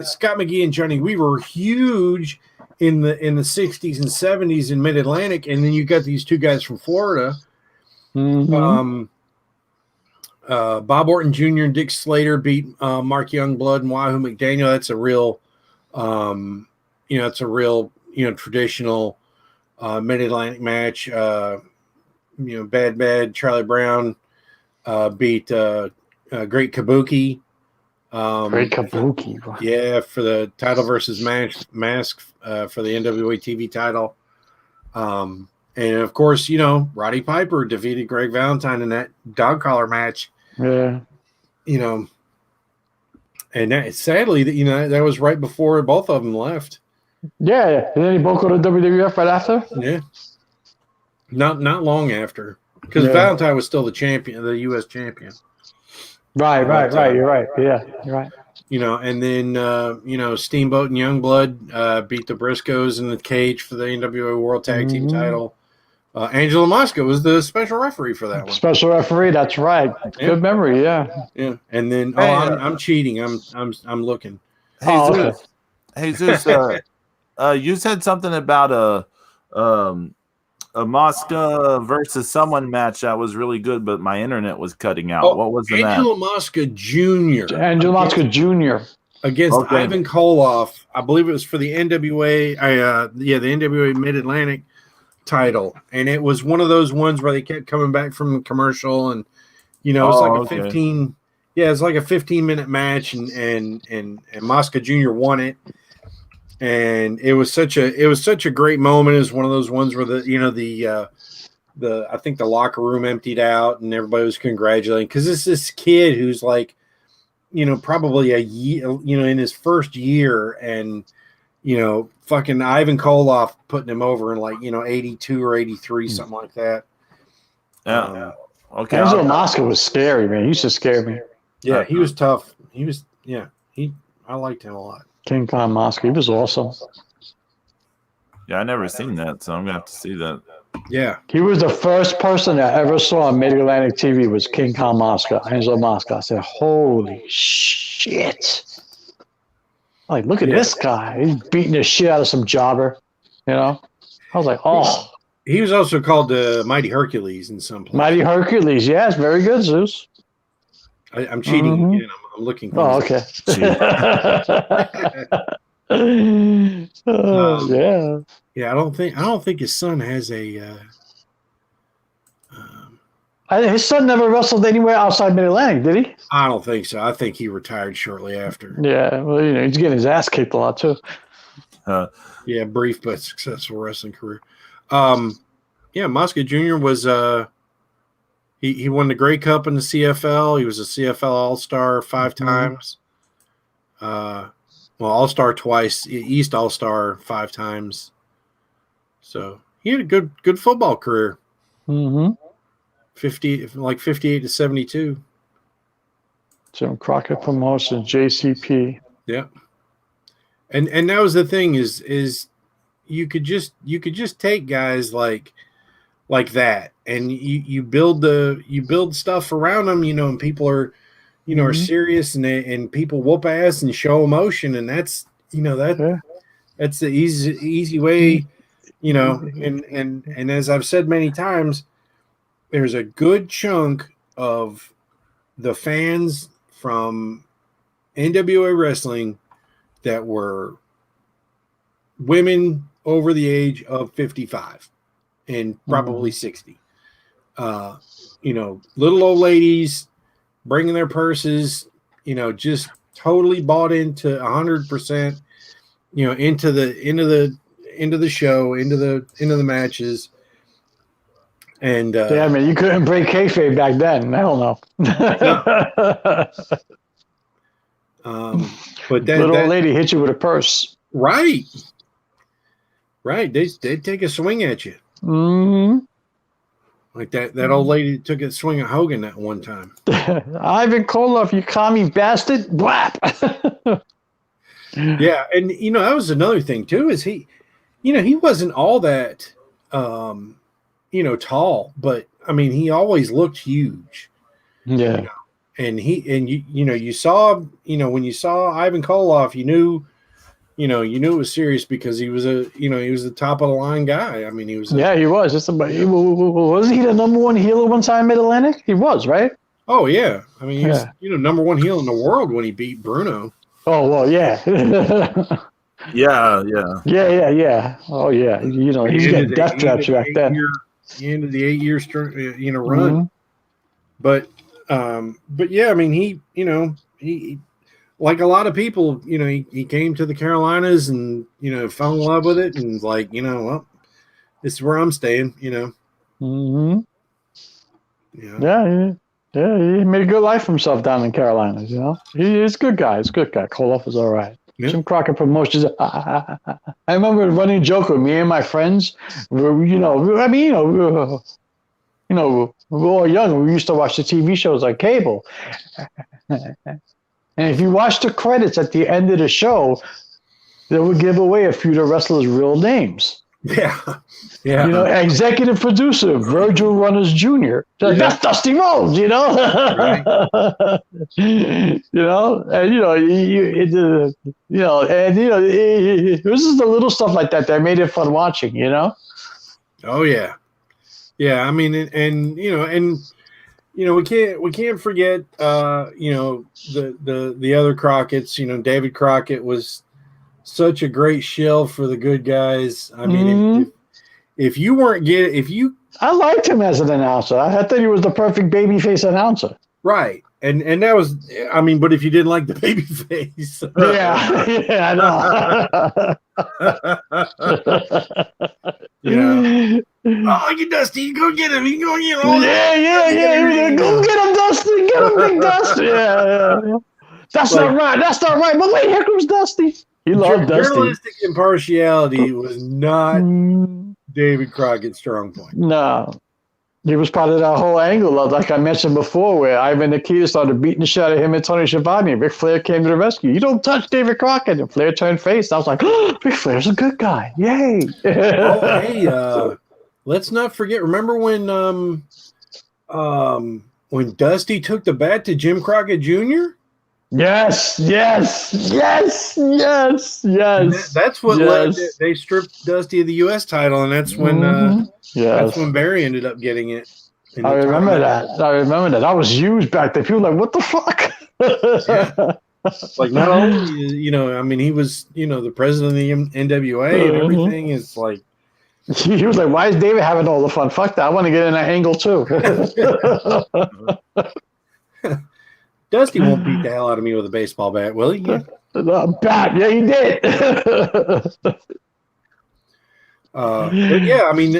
Scott McGee and Johnny Weaver were huge in the 60s and 70s in Mid-Atlantic, and then you got these two guys from Florida. Bob Orton Jr. and Dick Slater beat Mark Youngblood and Wahoo McDaniel. That's a real, traditional Mid-Atlantic match. Bad Charlie Brown beat Great Kabuki. Great Kabuki. Yeah, for the title versus mask for the NWA TV title. And of course, Roddy Piper defeated Greg Valentine in that dog collar match. Yeah. And that, sadly, that was right before both of them left. Yeah. And then they both go to WWF right after? Yeah. Not long after. Because Valentine was still the champion, the U.S. champion. Right. You're right. Yeah, you're right. And then, Steamboat and Youngblood beat the Briscoes in the cage for the NWA World Tag Team title. Angelo Mosca was the special referee for that one. Special referee, that's right. Yeah. Good memory, yeah. Yeah, and then Hey, I'm cheating. I'm looking. Hey Oh, Zeus, okay. hey Zeus, you said something about a Mosca versus someone match that was really good, but my internet was cutting out. What was the match? Angelo Mosca Jr. Angelo Mosca Jr. against Ivan Koloff. I believe it was for the NWA. The NWA Mid Atlantic title, and it was one of those ones where they kept coming back from the commercial, and it was like a 15. Yeah, it's like a 15-minute match, and Mosca Jr. won it, and it was such a great moment. It was one of those ones where the I think the locker room emptied out and everybody was congratulating, because it's this kid who's like, probably a year, in his first year, and fucking Ivan Koloff putting him over in like 82 or 83, something like that. Yeah. Okay. Angelo Mosca was scary, man. He used to scare me. Yeah, he was tough. I liked him a lot. King Kong Mosca, he was awesome. Yeah, I never seen that, so I'm gonna have to see that. Yeah, he was the first person I ever saw on Mid Atlantic TV was King Kong Mosca, Angelo Mosca. I said, "Holy shit!" Like, look at this guy. He's beating the shit out of some jobber. I was like, oh. He was also called the Mighty Hercules in some places. Mighty Hercules, yes, very good, Zeus. I'm cheating again. I'm looking for okay. Yeah. Yeah, I don't think his son has a his son never wrestled anywhere outside Mid Atlantic, did he? I don't think so. I think he retired shortly after. Yeah, well, he's getting his ass kicked a lot too. Yeah, brief but successful wrestling career. Yeah, Mosca Jr. was he won the Grey Cup in the CFL. He was a CFL All-Star 5 times. All-Star twice, East All-Star 5 times. So he had a good football career. 58 to 72. Jim Crockett Promotions, JCP. Yeah. And that was the thing is you could just take guys like that, and you build stuff around them, and people are are serious, and people whoop ass and show emotion, and that's that's the easy way, and as I've said many times, there's a good chunk of the fans from NWA wrestling that were women over the age of 55 and probably 60. Little old ladies bringing their purses, just totally bought into 100%, into the show, into the matches. And yeah, man, you couldn't break kayfabe back then. Hell no. But that little old lady hit you with a purse. Right. They'd take a swing at you. Like that old lady took a swing at Hogan that one time. Ivan Koloff, you commie bastard. Blap. Yeah, and that was another thing too, is he wasn't all that tall, but I mean he always looked huge. Yeah. And you saw, when you saw Ivan Koloff, you knew it was serious, because he was he was the top of the line guy. I mean, he was. He was. Was he the number one heel at one time Mid Atlantic? He was, right? Oh yeah. I mean, he was number one heel in the world when he beat Bruno. Oh well, yeah. Yeah. Oh yeah. He's getting death traps back then. He ended the 8-year run. But yeah, I mean, he like a lot of people, he came to the Carolinas and, fell in love with it, and like, well, this is where I'm staying, Yeah. Yeah, he made a good life for himself down in Carolinas, He's a good guy. Koloff was all right. Yeah. Jim Crockett Promotions. I remember running a joke with me and my friends. We were all young. We used to watch the TV shows like cable. And if you watch the credits at the end of the show, they would give away a few of the wrestlers' real names. Yeah. Yeah. You know, executive producer Virgil Runners Jr. That's Dusty Rhodes, you know. Right. You know, and it was just the little stuff like that made it fun watching, you know. Oh yeah. Yeah, I mean, and we can't forget the other Crockett's. You know, David Crockett was such a great shell for the good guys. I mean, if you weren't I liked him as an announcer. I thought he was the perfect babyface announcer. Right. And that was, I mean, but if you didn't like the baby face. Yeah, I know. Oh, look at Dusty. Go get him. You go get him. Yeah. Go get him, Dusty. Get him, Big Dusty. Yeah. That's not right. That's not right. But wait, here comes Dusty. He loved Dusty. Journalistic impartiality was not David Crockett's strong point. No. He was part of that whole angle of, like I mentioned before, where Ivan Nikita started beating the shit out of him and Tony Schiavone. Ric Flair came to the rescue. You don't touch David Crockett. And Flair turned face. I was like, oh, Ric Flair's a good guy. Yay. Oh, hey, let's not forget. Remember when Dusty took the bat to Jim Crockett Jr.? Yes. That's what led. They stripped Dusty of the U.S. title, and that's when that's when Barry ended up getting it. I remember that. I was huge back then. People were like, what the fuck? Yeah. Like, not only, I mean, he was, the president of the NWA and everything. Is like, he was like, why is David having all the fun? Fuck that. I want to get in that angle too. Dusty won't beat the hell out of me with a baseball bat, will he? Bat, yeah, he did. But yeah, I mean,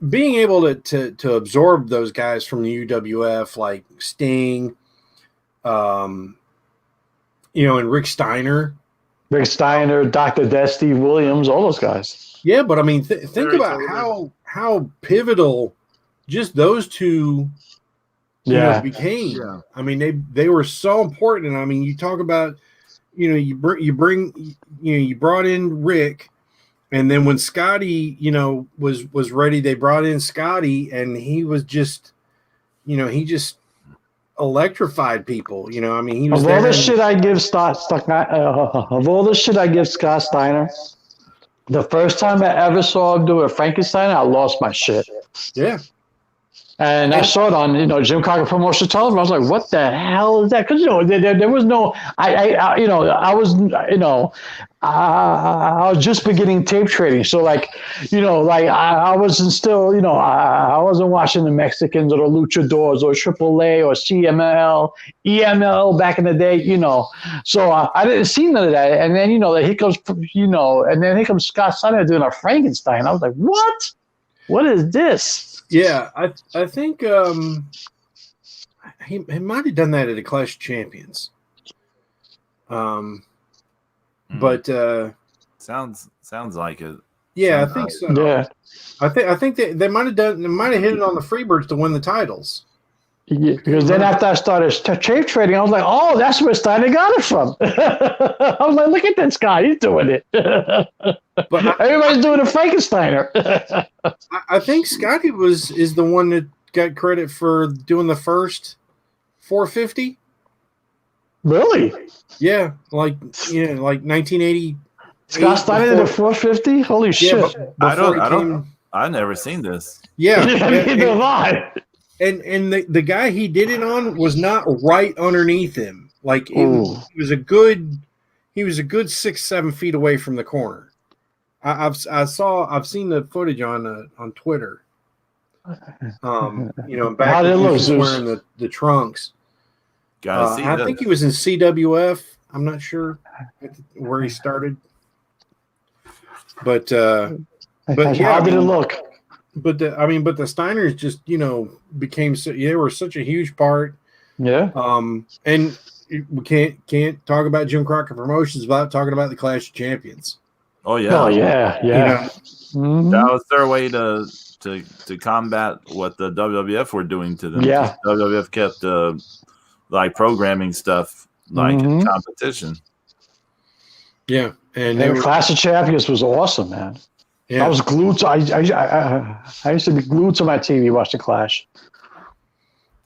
being able to absorb those guys from the UWF, like Sting, and Rick Steiner, Dr. Death, Steve Williams, all those guys. Yeah, but I mean, think about how pivotal just those two became. Yeah. I mean, they were so important. And I mean, you talk about, you brought in Rick, and then when Scotty, was ready, they brought in Scotty, and he was just, he just electrified people. I mean, he was of all the shit I give Scott Steiner, the first time I ever saw him do a Frankenstein, I lost my shit. Yeah. And I saw it on, Jim Crockett Promotions television. I was like, "What the hell is that?" Because there was no, I was just beginning tape trading, so I wasn't still, I wasn't watching the Mexicans or the Luchadors or AAA or CML, EML back in the day, So I didn't see none of that. And then here comes, and then here comes Scott Steiner doing a Frankenstein. I was like, "What? What is this?" Yeah, I think he might have done that at a Clash of Champions. But sounds like it. Yeah, I think so. Yeah, I think they might have hit it on the Freebirds to win the titles. Yeah, because then after I started tape trading, I was like, "Oh, that's where Steiner got it from." I was like, "Look at this guy; he's doing it." But everybody's doing a Frankensteiner. I think Scotty is the one that got credit for doing the first 450. Really? Yeah, like 1980. Scott Steiner did a 450. Holy shit! I've never seen this. Yeah, neither have I. And the guy he did it on was not right underneath him. Like he was a good 6-7 feet away from the corner. I've seen the footage on Twitter. Back when he was wearing the trunks. I think he was in CWF. I'm not sure where he started. But yeah, how did it look? But the Steiners just became they were such a huge part. Yeah. And we can't talk about Jim Crockett Promotions without talking about the Clash of Champions. Oh yeah. Oh yeah. That was their way to combat what the WWF were doing to them. Yeah. WWF kept programming stuff in competition. Yeah. And Clash of Champions was awesome, man. yeah. I was glued to. I used to be glued to my TV watching Clash.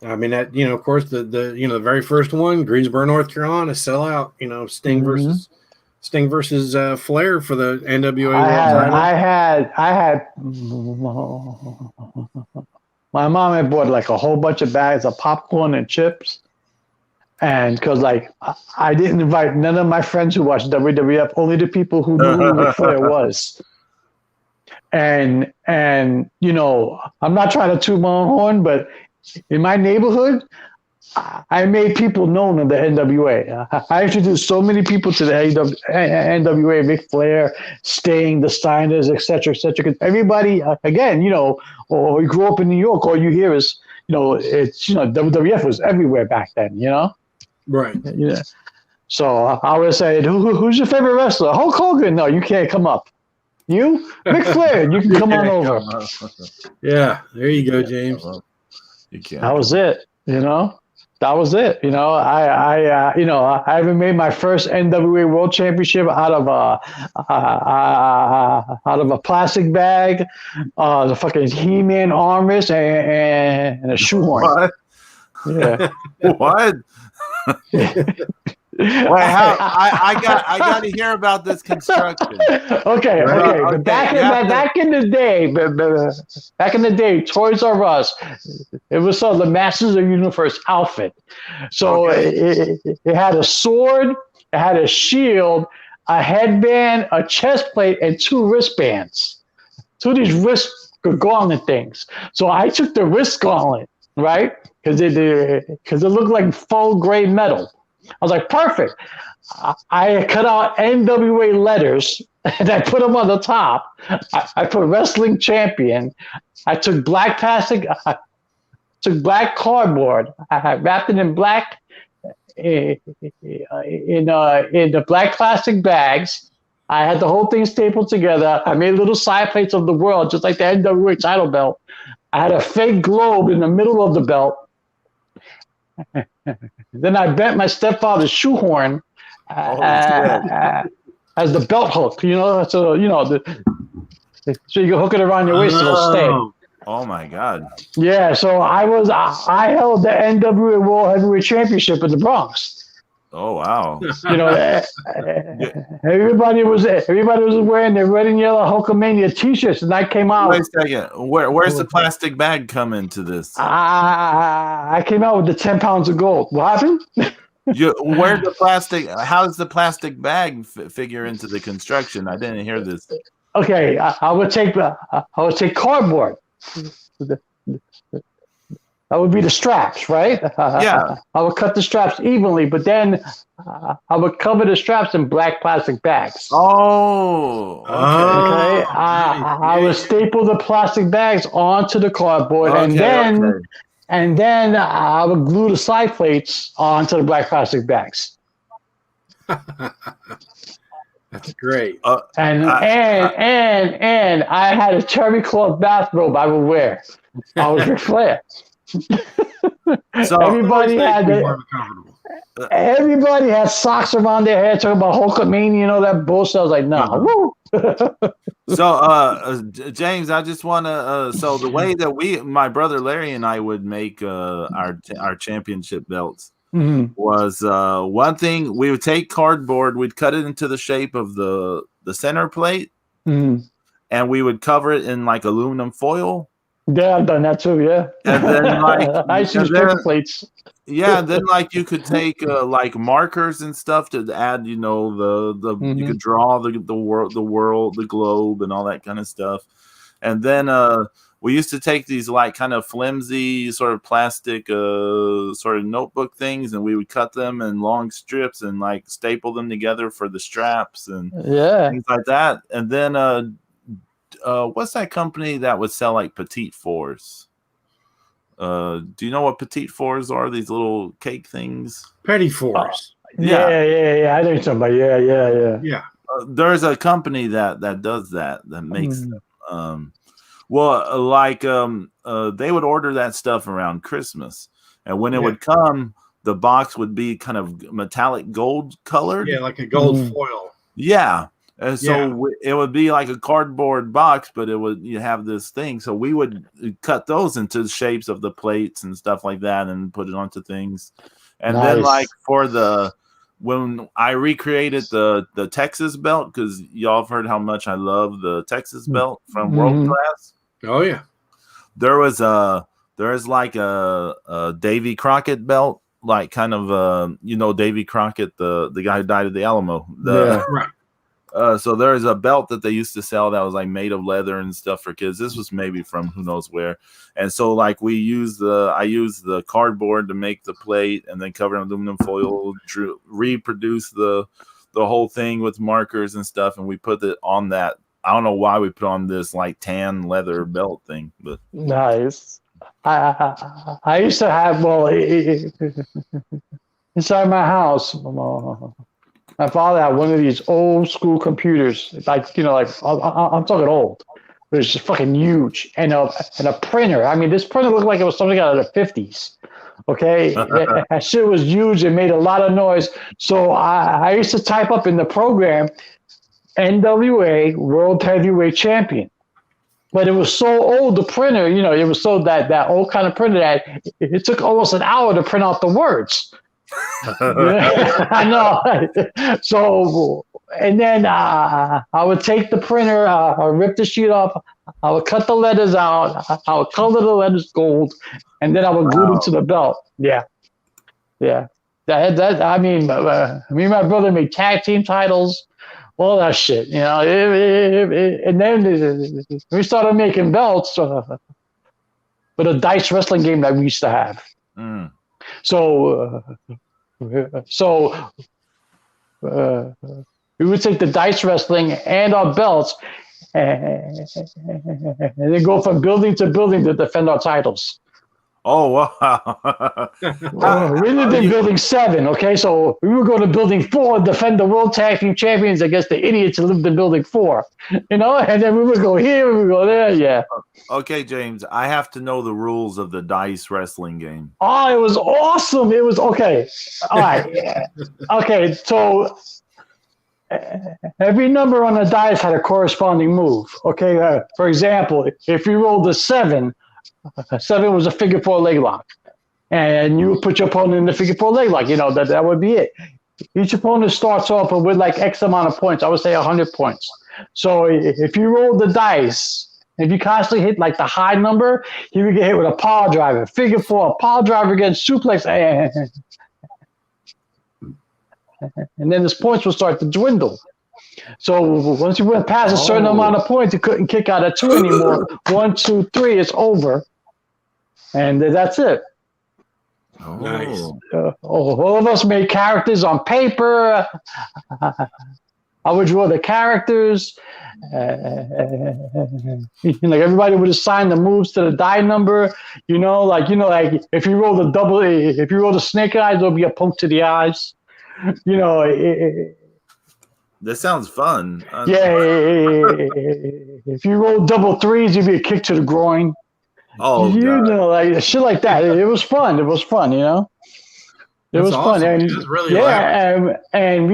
I mean, that, of course, the very first one, Greensboro, North Carolina, sellout. Sting versus Flair for the NWA World Title. I had. My mom had bought like a whole bunch of bags of popcorn and chips, and because I didn't invite none of my friends who watched WWF, only the people who knew who Ric Flair was. And I'm not trying to toot my own horn, but in my neighborhood, I made people known in the NWA. I introduced so many people to the NWA, Ric Flair, Sting, the Steiners, et cetera, because everybody, again, or you grew up in New York, all you hear is, WWF was everywhere back then, Right. Yeah. So I would say, who's your favorite wrestler? Hulk Hogan? No, you can't come up. You? Ric Flair, you can come on over. Yeah, there you go, James. You can't. That was it, That was it. I even made my first NWA World Championship out of a plastic bag, the fucking He-Man armrest and a shoehorn. What? Yeah. What? Wait, how? I got to hear about this construction. Okay. But back in the day, Toys R Us, it was sort of the Masters of the Universe outfit. So it had a sword, it had a shield, a headband, a chest plate, and 2 wristbands. 2 of these wrist gauntlet things. So I took the wrist gauntlet, right? Because it looked like faux gray metal. I was like, perfect. I cut out NWA letters and I put them on the top. I put wrestling champion. I took black plastic. I took black cardboard. I wrapped it in black in the black plastic bags. I had the whole thing stapled together. I made little side plates of the world, just like the NWA title belt. I had a fake globe in the middle of the belt. Then I bent my stepfather's shoehorn as the belt hook, so so you can hook it around your waist and it'll stay. Oh my God! Yeah, so I held the NWA World Heavyweight Championship in the Bronx. Oh wow! Everybody was wearing their red and yellow Hulkamania T-shirts, and I came out. Wait a second. Where's the plastic bag come into this? I came out with the 10 pounds of gold. What happened? Where's the plastic? How does the plastic bag figure into the construction? I didn't hear this. Okay, I would take cardboard. That would be the straps, right? Yeah. I would cut the straps evenly, but then I would cover the straps in black plastic bags. Oh. Okay. I would staple the plastic bags onto the cardboard, and then I would glue the side plates onto the black plastic bags. That's great. And I had a terry cloth bathrobe I would wear. I was Ric Flair. So everybody had socks around their head talking about Hulkamania, that bullshit. I was like, nah. Woo. So James, I just want to so the way that my brother Larry and I would make our championship belts was one thing. We would take cardboard, we'd cut it into the shape of the center plate, and we would cover it in like aluminum foil. Yeah, I've done that too. Yeah, and then I used to use paper plates. Yeah, then you could take like markers and stuff to add, you could draw the world, the globe, and all that kind of stuff. And then we used to take these like kind of flimsy sort of plastic sort of notebook things, and we would cut them in long strips and like staple them together for the straps and things like that. And then what's that company that would sell like Petite Fours? Do you know what Petite Fours are? These little cake things? Petty Fours. Yeah. I know somebody. Yeah. There's a company that does that makes them. They would order that stuff around Christmas, and when it would come, the box would be kind of metallic gold colored. Yeah, like a gold foil. Yeah. And so it would be like a cardboard box, but you have this thing. So we would cut those into shapes of the plates and stuff like that, and put it onto things. And then like when I recreated the Texas belt, because y'all have heard how much I love the Texas belt from World Class. Oh yeah, there is like a Davy Crockett belt, like kind of Davy Crockett, the guy who died at the Alamo. Right. So there's a belt that they used to sell that was like made of leather and stuff for kids. This was maybe from who knows where. And so like I used the cardboard to make the plate, and then cover in aluminum foil, reproduce the whole thing with markers and stuff, and we put it on that. I don't know why we put on this like tan leather belt thing, but nice. I used to have inside my house. My father had one of these old school computers, I'm talking old. It was just fucking huge, and a printer. I mean, this printer looked like it was something out of the 50s. Okay, that shit was huge and made a lot of noise. So I used to type up in the program, NWA World Heavyweight Champion. But it was so old, the printer, it was so that old kind of printer that it took almost an hour to print out the words. I know. So, and then I would take the printer, I would rip the sheet off, I would cut the letters out, I would color the letters gold, and then I would glue them to the belt. Yeah. I mean, me and my brother made tag team titles, all that shit, and then we started making belts for the dice wrestling game that we used to have. So we would take the dice wrestling and our belts and then go from building to building to defend our titles. Oh, wow. We lived in building 7, okay? So we would go to building 4, defend the World Tag Team Champions against the idiots who lived in building 4, and then we would go here, we would go there, yeah. Okay, James, I have to know the rules of the dice wrestling game. Oh, it was awesome. It was, okay. All right. Okay, so every number on the dice had a corresponding move, okay? For example, if you rolled a 7, 7 was a figure 4 leg lock, and you would put your opponent in the figure 4 leg lock. That would be it. Each opponent starts off with like X amount of points. I would say 100 points. So if you roll the dice, if you constantly hit like the high number, he would get hit with a power driver, figure 4, power driver against suplex, and then his points would start to dwindle. So once you went past a certain amount of points, you couldn't kick out at 2 anymore. 1, 2, 3, it's over, and that's it. Oh. Nice. All of us made characters on paper. I would draw the characters. Like everybody would assign the moves to the die number. Like if you roll the snake eyes, there'll be a poke to the eyes. This sounds fun. Yeah. If you roll double 3s, you'd be a kick to the groin. Oh, like shit like that. It was fun. It was fun. It was awesome. fun, and really and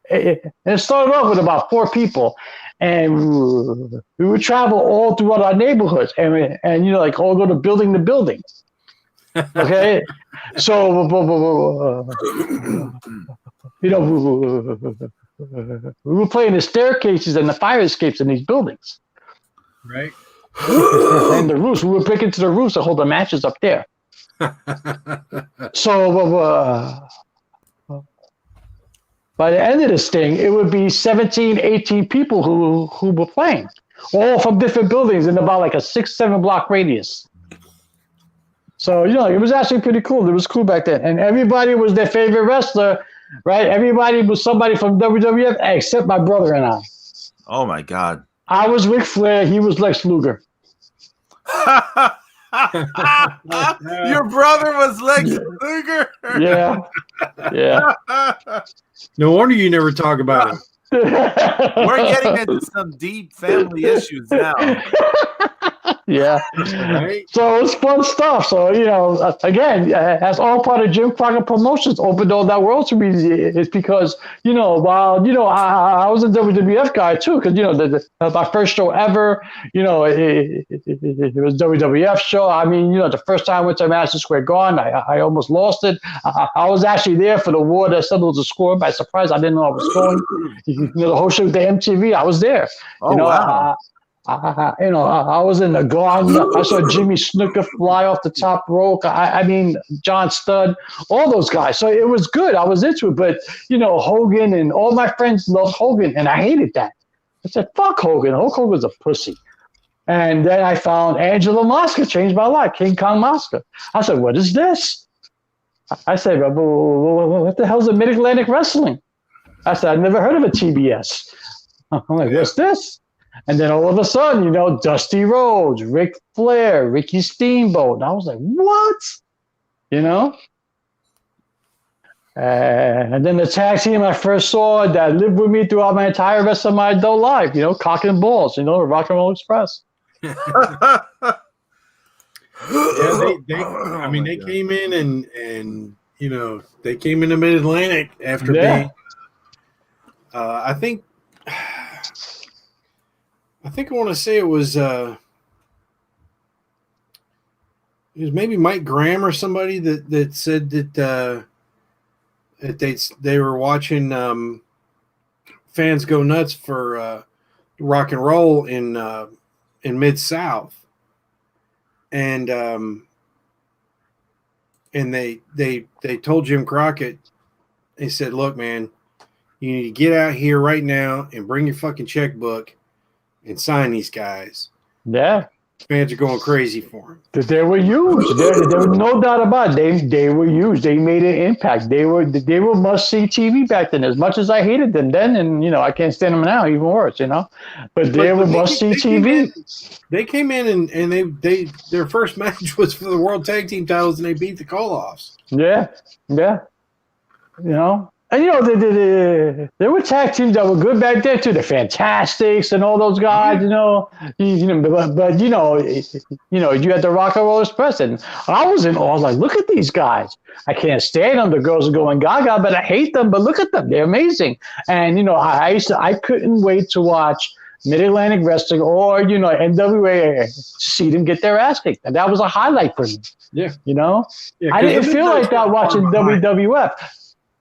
it started off with about 4 people, and we would travel all throughout our neighborhoods, and like all go to building to building. Okay, so we were playing the staircases and the fire escapes in these buildings, right? And the roofs. We would break into the roofs and hold the matches up there. So by the end of this thing, it would be 17, 18 people who were playing, all from different buildings in about like a 6-7 block radius. So, it was actually pretty cool. It was cool back then. And everybody was their favorite wrestler, right? Everybody was somebody from WWF except my brother and I. Oh, my God. I was Ric Flair. He was Lex Luger. Your brother was Lex Luger? Yeah. No wonder you never talk about it. We're getting into some deep family issues now. Yeah. Right? So it's fun stuff. So, again, as all part of Jim Crockett Promotions opened all that world to me. It's because, while, I was a WWF guy too, because, my first show ever, it was WWF show. I mean, the first time I went to Madison Square Garden, I almost lost it. I was actually there for the war that settled the score by surprise. I didn't know I was going. The whole show with the MTV, I was there. Oh, wow. I was in the garden. I saw Jimmy Snooker fly off the top rope. I mean, John Studd, all those guys. So it was good. I was into it. But, Hogan and all my friends loved Hogan, and I hated that. I said, fuck Hogan. Hulk Hogan's a pussy. And then I found Angela Mosca, changed my life, King Kong Mosca. I said, what is this? I said, what the hell is a Mid-Atlantic Wrestling? I said, I've never heard of a TBS. I'm like, what's this? And then all of a sudden, Dusty Rhodes, Ric Flair, Ricky Steamboat. And I was like, what? And then the tag team I first saw that lived with me throughout my entire rest of my adult life, Cock and Balls, Rock and Roll Express. Yeah, they came in and they came into Mid-Atlantic after being I think I want to say it was maybe Mike Graham or somebody that said that they were watching fans go nuts for rock and roll in Mid-South, and they told Jim Crockett, they said, look, man, you need to get out here right now and bring your fucking checkbook and sign these guys. Yeah. Fans are going crazy for him. They were huge. There was no doubt about it. They were huge. They made an impact. They were must-see TV back then. As much as I hated them then, and I can't stand them now, even worse, But they were must-see TV. They came in and they their first match was for the World Tag Team titles, and they beat the Call-Offs. Yeah. And there were tag teams that were good back then too. The Fantastics and all those guys, but you had the Rock and Roll Express, and I was in awe. Like, look at these guys. I can't stand them. The girls are going gaga, but I hate them. But look at them; they're amazing. And I couldn't wait to watch Mid-Atlantic Wrestling or NWA to see them get their ass kicked, and that was a highlight for me. Yeah, I didn't feel like that watching WWF.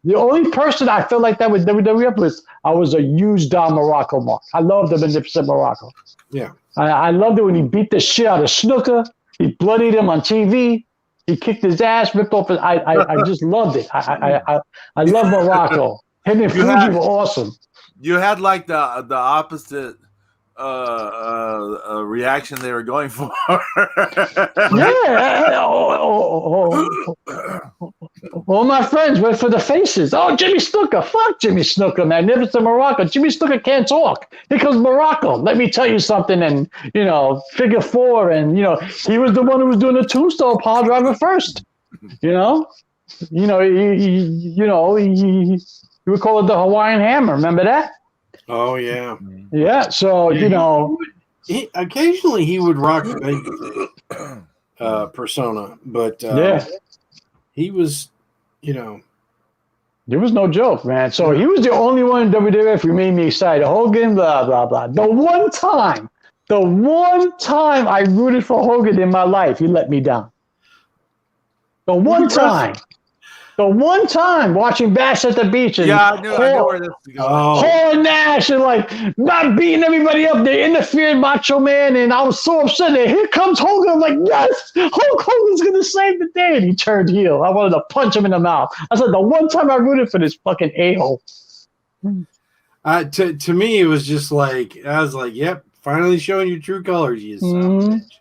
The only person I felt like that with WWF was I was a huge Don Morocco mark. I loved the Magnificent Morocco. Yeah. I loved it when he beat the shit out of Snooker. He bloodied him on TV. He kicked his ass, ripped off his. I just loved it. I love Morocco. Him and Fuji were awesome. You had like the opposite reaction they were going for. Yeah. All my friends went for the faces. Oh, Jimmy Snooker. Fuck Jimmy Snooker, Magnificent Morocco. Jimmy Snooker can't talk. Here comes Morocco. Let me tell you something. And, figure four. And, he was the one who was doing the tombstone pile driver first. He would call it the Hawaiian Hammer. Remember that? Oh, yeah. Yeah. So, occasionally he would rock persona, but he was, there was no joke, man. So he was the only one in WWF who made me excited. Hogan, blah, blah, blah. The one time I rooted for Hogan in my life, he let me down. The one time watching Bash at the Beach. And I knew where this was going. Hall and Nash and not beating everybody up. They interfered, Macho Man, and I was so upset. And here comes Hogan. I'm like, yes, Hulk Hogan's going to save the day. And he turned heel. I wanted to punch him in the mouth. I said, the one time I rooted for this fucking a-hole. To me, it was just I was like, yep, finally showing your true colors, you son of a bitch.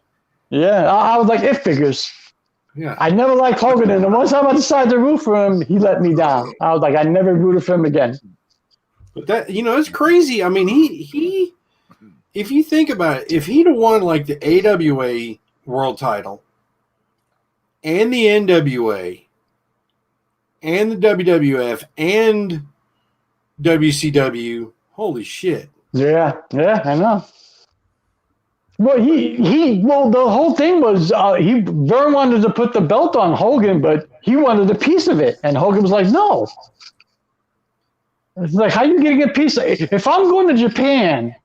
Yeah, I was like, it figures. Yeah. I never liked Hogan, and the one time I decided to root for him, he let me down. I was like, I never rooted for him again. But that, it's crazy. I mean, he if you think about it, if he'd have won the AWA world title and the NWA and the WWF and WCW, holy shit. Yeah, I know. Well, the whole thing was Vern wanted to put the belt on Hogan, but he wanted a piece of it, and Hogan was like, "No." It's like, how you getting a piece? If I'm going to Japan,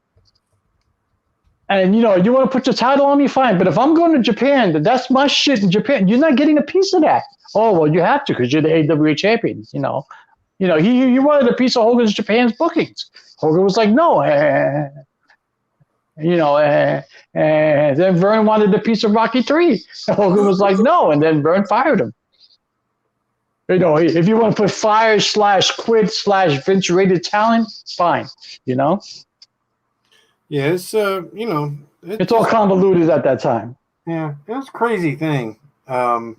and you want to put your title on me, fine. But if I'm going to Japan, that's my shit in Japan. You're not getting a piece of that. Oh well, you have to because you're the AWA champion. He wanted a piece of Hogan's Japan's bookings. Hogan was like, no. And then Vern wanted a piece of Rocky 3. Hogan was like, no, and then Vern fired him. If you want to put fire / quit / Vince rated talent, fine. Yeah, it's it's all convoluted at that time. Yeah, it was a crazy thing. But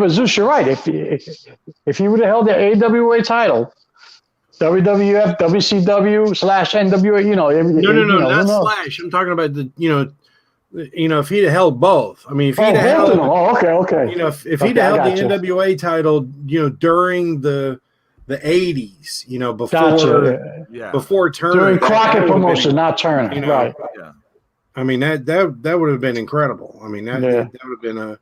Zeus, you're right. If he would have held the AWA title, WWF, WCW / NWA, no, not slash. I'm talking about if he'd have held both. I mean, if he'd have held them. Oh, okay. If he'd have held the NWA title, during the 80s, before Turner, during Crockett Promotions, not Turner, right? Yeah. I mean that would have been incredible. I mean that would have been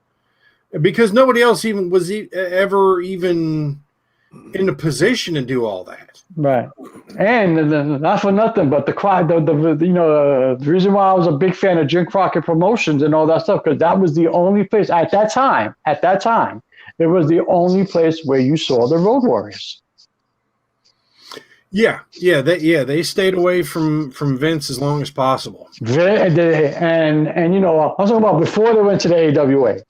because nobody else even was ever even in a position to do all that. Right, and not for nothing, but the reason why I was a big fan of Jim Crockett Promotions and all that stuff, because that was the only place at that time. It was the only place where you saw the Road Warriors. They stayed away from Vince as long as possible. And I'm talking about before they went to the AWA,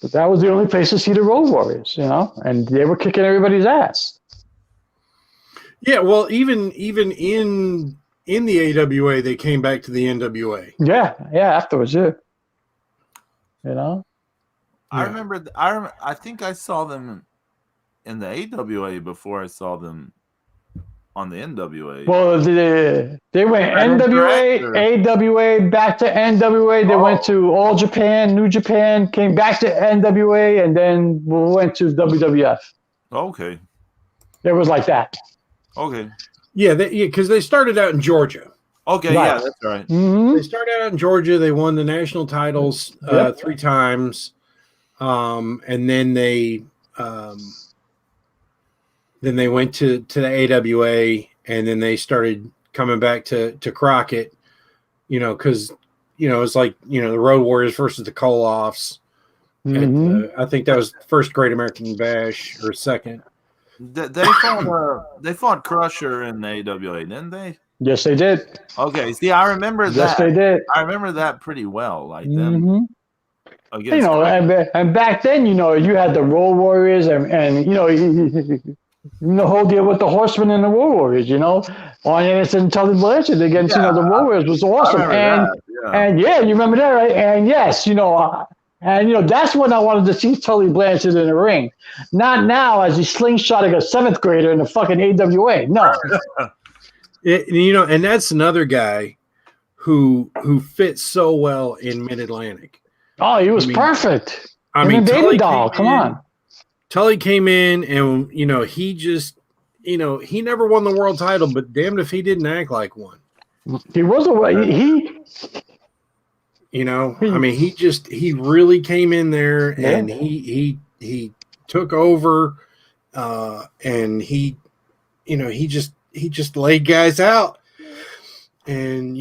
But that was the only place to see the Road Warriors, and they were kicking everybody's ass. Yeah, well, even in the AWA, they came back to the NWA. Yeah, afterwards, I remember. I think I saw them in the AWA before I saw them on the NWA. Well, they went NWA, AWA, back to NWA. They went to All Japan, New Japan, came back to NWA, and then went to WWF. Okay. It was like that. Okay. Yeah, because they started out in Georgia. Okay, right. Yeah, that's right. Mm-hmm. They started out in Georgia. They won the national titles 3 times, and then they went to the AWA, and then they started coming back to Crockett. Because it's like the Road Warriors versus the Koloffs. Mm-hmm. I think that was first Great American Bash or second. They fought Crusher in the AWA, didn't they? Yes, they did. Okay, see, I remember that. Yes, they did. I remember that pretty well. Like them. Mm-hmm. And back then, you had the Road Warriors, and the whole deal with the Horsemen and the Road Warriors. Onyx and Tully Blanchard against the Road Warriors was awesome. And you remember that, right? And yes, and that's when I wanted to see Tully Blanchard in the ring. Not now as he's slingshotting a 7th grader in the fucking AWA. No. And that's another guy who fits so well in Mid-Atlantic. Oh, he was perfect. Tully doll. Come on. Tully came in and he just he never won the world title, but damned if he didn't act like one. He was he really came in there and he took over, and he just laid guys out, and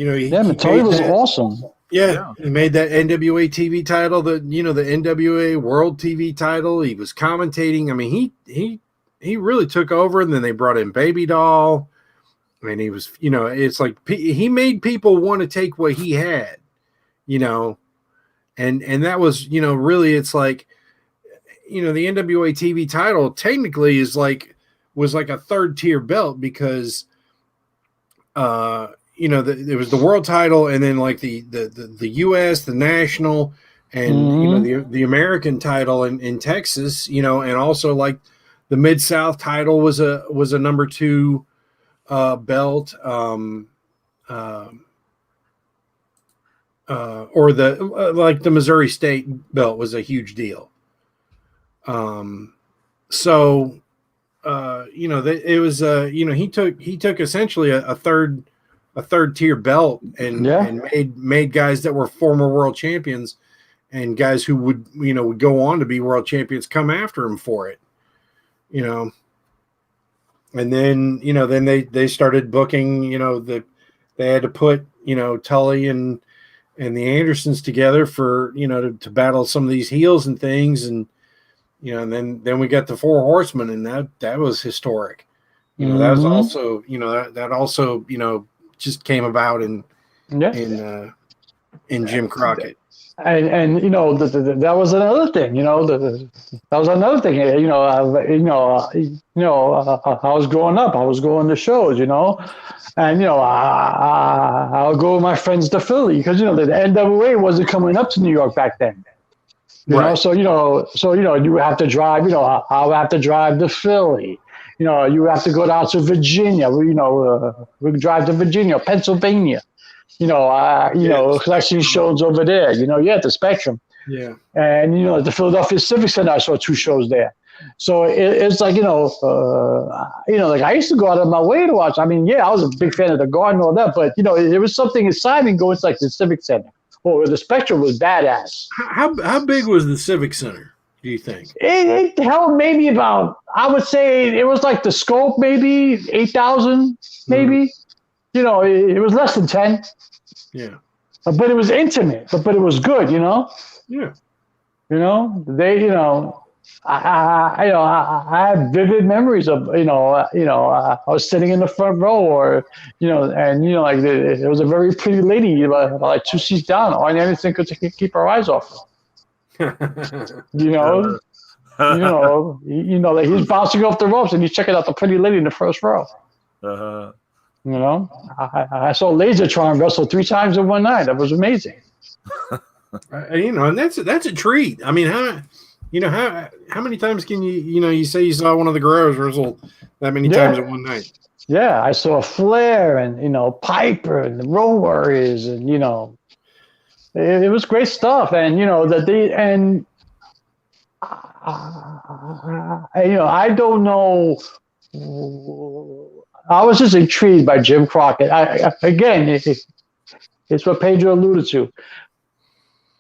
Tully was awesome. Yeah, he made that NWA TV title, the NWA World TV title. He was commentating. I mean, he really took over, and then they brought in Baby Doll, and he was, it's like he made people want to take what he had. And that was, really, it's like, the NWA TV title technically was like a 3rd tier belt because, it was the world title, and then like the U.S., the national, and the American title in Texas, and also like the Mid-South title was a number 2 belt. Or the the Missouri State belt was a huge deal. It was he took essentially a third a third tier belt and made guys that were former world champions and guys who would go on to be world champions come after him for it, and then they started booking, they had to put Tully and the Andersons together for to battle some of these heels and things, and and then we got the Four Horsemen, and that was historic. That was also that also just came about in Jim Crockett. And that was another thing. That was another thing. I was growing up. I was going to shows. And I would go with my friends to Philly because the NWA wasn't coming up to New York back then. You know, so you would have to drive. I would have to drive to Philly. You would have to go down to Virginia. We could drive to Virginia, Pennsylvania. Collection shows over there. The Spectrum. Yeah. And the Philadelphia Civic Center, I saw 2 shows there. So it's like like I used to go out of my way to watch. I mean, I was a big fan of the Garden and all that, but there was something exciting going to like the Civic Center. Well, the Spectrum was badass. How big was the Civic Center, do you think? It held maybe about, I would say it was like the Scope, maybe 8,000, maybe. It was less than 10. Yeah. But it was intimate, but it was good, Yeah. I have vivid memories of, I was sitting in the front row or, and, there was a very pretty lady, like 2 seats down, or anything could keep her eyes off her. Like he's bouncing off the ropes and he's checking out the pretty lady in the first row. Uh-huh. I saw Lasertron wrestle 3 times in one night. That was amazing. And that's a treat. I mean, how many times can you say you saw one of the Guerreros wrestle that many times in one night? Yeah, I saw Flair and Piper and the Road Warriors, and it was great stuff. And I don't know. I was just intrigued by Jim Crockett. It's what Pedro alluded to.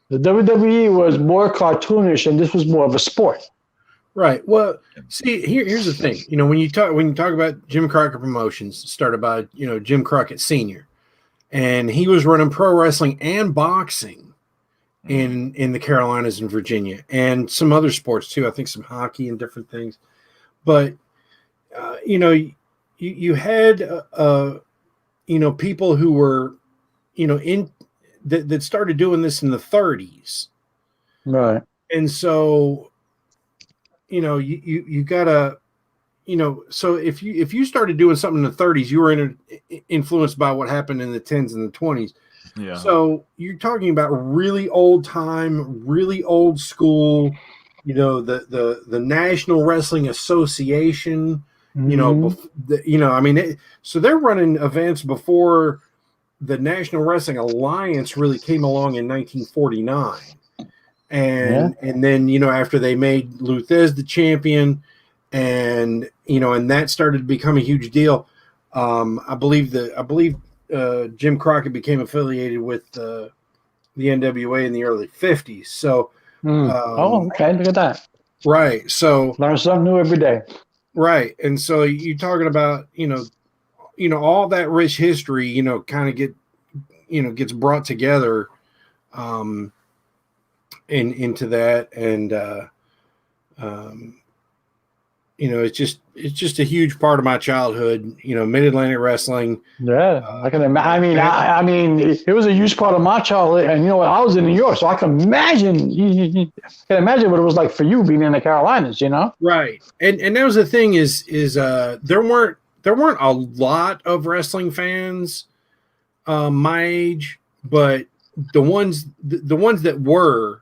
The WWE was more cartoonish, and this was more of a sport. Right. Well, see, here's the thing. When you talk about Jim Crockett Promotions, started by Jim Crockett Sr., and he was running pro wrestling and boxing in the Carolinas and Virginia, and some other sports too. I think some hockey and different things. But you had people who were in that started doing this in the 30s, right? And so you gotta so if you started doing something in the 30s, you were influenced by what happened in the 10s and the 20s. Yeah. So you're talking about really old time, really old school, the National Wrestling Association. So they're running events before the National Wrestling Alliance really came along in 1949. And then, after they made Luthez the champion and that started to become a huge deal. I believe Jim Crockett became affiliated with the NWA in the early 50s. So, okay. Look at that. Right. So learn something new every day. Right. And so you're talking about, all that rich history, kind of gets brought together into that. And, it's just a huge part of my childhood, Mid-Atlantic wrestling. Yeah. I can imagine. I mean, it was a huge part of my childhood. And I was in New York, so I can imagine, what it was like for you being in the Carolinas, Right. And that was the thing is there weren't a lot of wrestling fans my age, but the ones that were,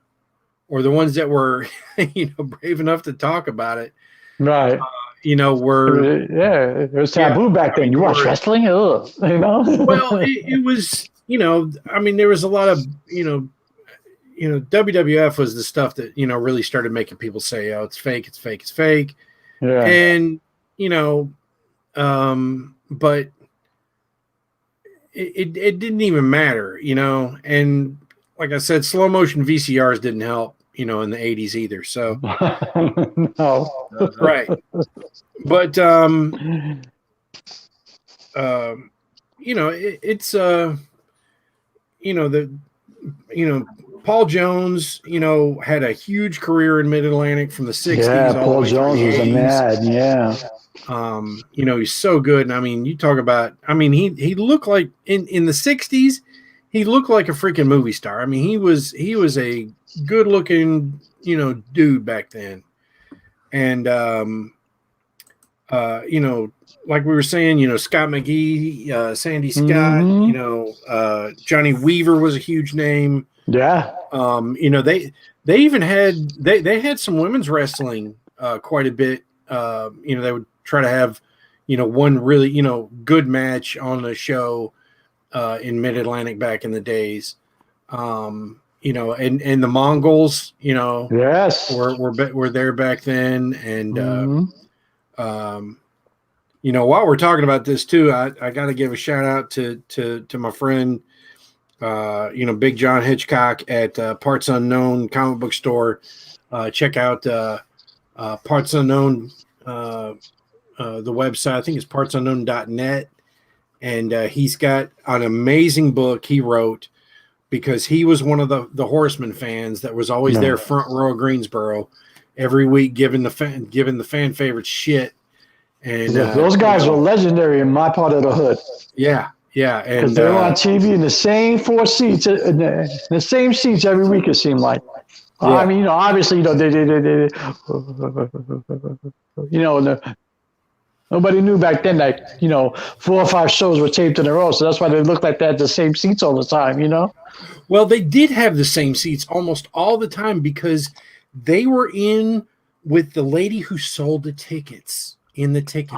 or the ones that were, brave enough to talk about it, right? Were it was taboo back then. You watch wrestling, Well, it was, there was a lot of, WWF was the stuff that really started making people say, "Oh, it's fake, it's fake, it's fake." Yeah, and but it didn't even matter, you know. And like I said, slow motion VCRs didn't help, you know, in the 80s either. So no, right, but you know, it's you know, Paul Jones, you know, had a huge career in Mid Atlantic from the 60s. Yeah, all Paul the way Jones through was the a 80s. mad, yeah. You know, he's so good. And I mean, you talk about, I mean, he looked like in the 60s, he looked like a freaking movie star. I mean, he was a good looking, you know, dude back then. And you know, like we were saying, you know, Scott McGee, Sandy Scott, you know, Johnny Weaver was a huge name. Yeah. You know, they even had they had some women's wrestling quite a bit. You know, they would try to have, you know, one really, you know, good match on the show in Mid Atlantic back in the days. You know, and the Mongols, you know, yes, were there back then. And you know, while we're talking about this too, I got to give a shout out to my friend, you know, Big John Hitchcock at Parts Unknown comic book store. Check out Parts Unknown, the website. I think it's partsunknown.net. And he's got an amazing book he wrote because he was one of the Horseman fans that was always there front row Greensboro every week giving the fan favorites shit. And those guys were legendary in my part of the hood. Yeah, yeah, because they were on TV in the same four seats, in the same seats every week. It seemed like. Yeah. I mean, you know, obviously, you know, they you know, nobody knew back then that, you know, 4 or 5 shows were taped in a row, so that's why they looked like they had the same seats all the time. You know. Well, they did have the same seats almost all the time because they were in with the lady who sold the tickets. In the ticket.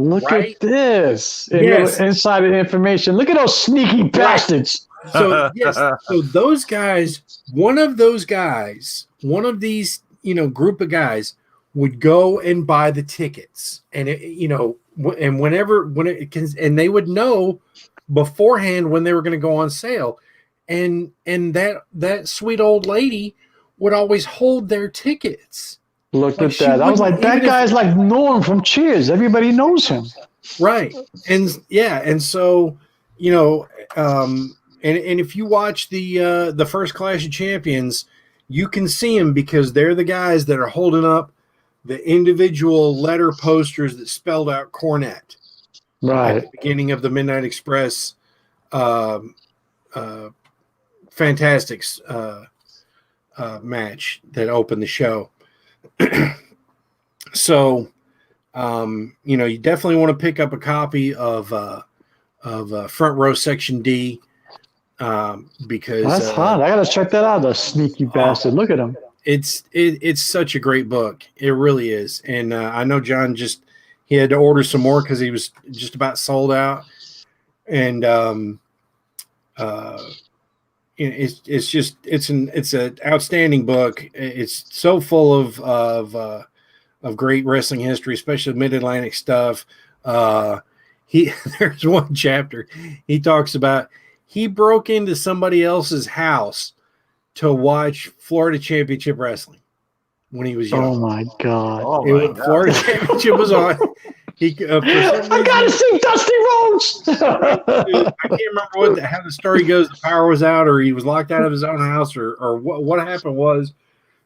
Look at this. Yes. Insider information. Look at those sneaky bastards. So, yes. So those guys, one of these, you know, group of guys would go and buy the tickets. And, you know, and and they would know beforehand when they were going to go on sale. And that sweet old lady would always hold their tickets. Look at that. I was like, that guy's like Norm from Cheers. Everybody knows him. Right. And yeah. And so, you know, and if you watch the first Clash of Champions, you can see them because they're the guys that are holding up the individual letter posters that spelled out Cornette. Right. At the beginning of the Midnight Express Fantastics match that opened the show. So, you know, you definitely want to pick up a copy of Front Row Section D because that's hot. I gotta check that out. The sneaky bastard. Look at him. It's such a great book. It really is. And I know John he had to order some more because he was just about sold out. And it's an outstanding book. It's so full of great wrestling history, especially Mid-Atlantic stuff. There's one chapter he talks about he broke into somebody else's house to watch Florida Championship Wrestling when he was young. Oh my God! Florida Championship was on. I gotta see Dusty Rhodes. I can't remember how the story goes. The power was out, or he was locked out of his own house, or what happened was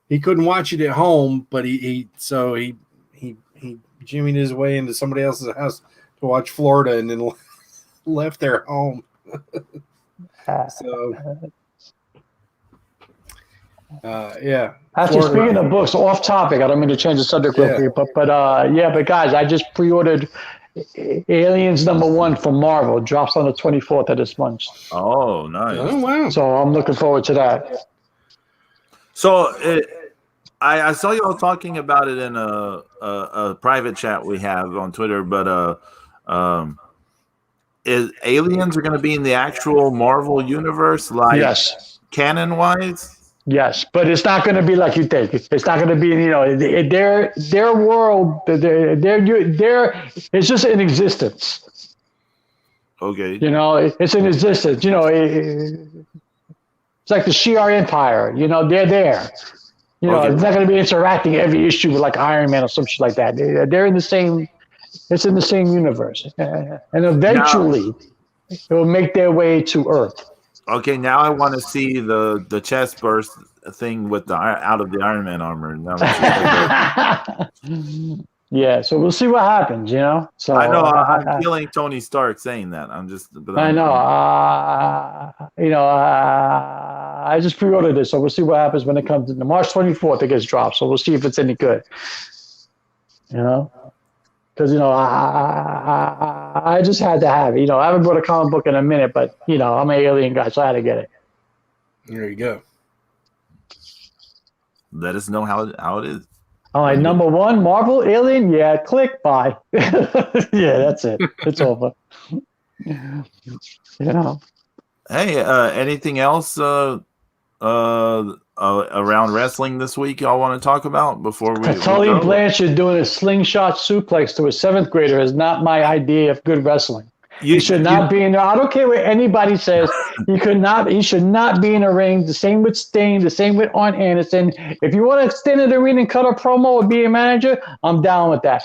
he couldn't watch it at home, but he jimmied his way into somebody else's house to watch Florida, and then left their home. So, yeah. Actually, speaking of books, off topic. I don't mean to change the subject real quick, but guys, I just pre-ordered Aliens #1 from Marvel. It drops on the 24th of this month. Oh, nice! Oh, wow! So I'm looking forward to that. So I saw you all talking about it in a private chat we have on Twitter, but is Aliens are going to be in the actual Marvel universe, like canon wise? Yes, but it's not going to be like you think. It's not going to be, you know, their world. Their it's just in existence. Okay. You know, it's in existence. You know, it's like the Shi'ar Empire. You know, they're there. You know, Okay. it's not going to be interacting every issue with like Iron Man or some shit like that. They're in the same. It's in the same universe, and eventually it will make their way to Earth. Okay, now I want to see the chest burst thing with the out of the Iron Man armor. Now that Yeah, so we'll see what happens. You know, so I know I'm feeling Tony Stark saying that. I know. You know, I just pre-ordered it, so we'll see what happens when it comes in. March 24th. It gets dropped, so we'll see if it's any good. You know, because you know, I just had to have it. You know, I haven't bought a comic book in a minute, but you know, I'm an alien guy, so I had to get it. There you go. Let us know how it is. All right, number one, Marvel Alien. Yeah, click, bye. Yeah, that's it. It's over. You know. Hey, anything else around wrestling this week y'all want to talk about before we Tully Blanchard doing a slingshot suplex to a 7th grader is not my idea of good wrestling. He should not be in there. I don't care what anybody says. He should not be in the ring. The same with Sting. The same with Arn Anderson. If you want to stand in the ring and cut a promo or be a manager, I'm down with that.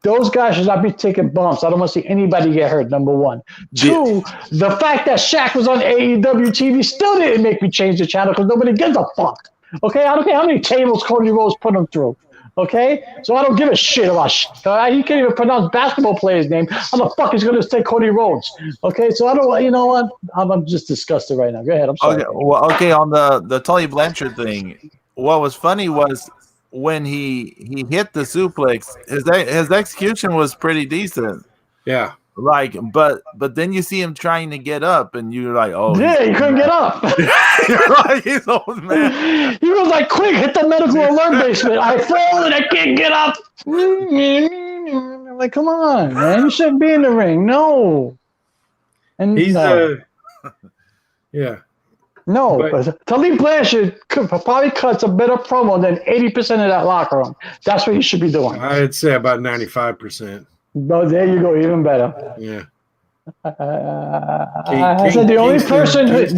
Those guys should not be taking bumps. I don't want to see anybody get hurt, number one. Two, the fact that Shaq was on AEW TV still didn't make me change the channel because nobody gives a fuck. Okay? I don't care how many tables Cody Rhodes put him through. Okay? So I don't give a shit about Shaq. He can't even pronounce basketball players' name. How the fuck is going to say Cody Rhodes? Okay? So I don't, you know what? I'm just disgusted right now. Go ahead. I'm sorry. Okay, well, on the Tully Blanchard thing, what was funny was when he hit the suplex, his execution was pretty decent. Yeah. Like, but then you see him trying to get up, and you're like, oh, yeah, he couldn't get up. You're like, he's old man. He was like, quick, hit the medical alert basement. I fall and I can't get up. I'm like, come on, man, you shouldn't be in the ring. No. And he's no. Yeah. No, but Tully Blanchard probably cuts a better promo than 80% of that locker room. That's what he should be doing. I'd say about 95%. No, there you go, even better. Yeah. I said the only person who, I was,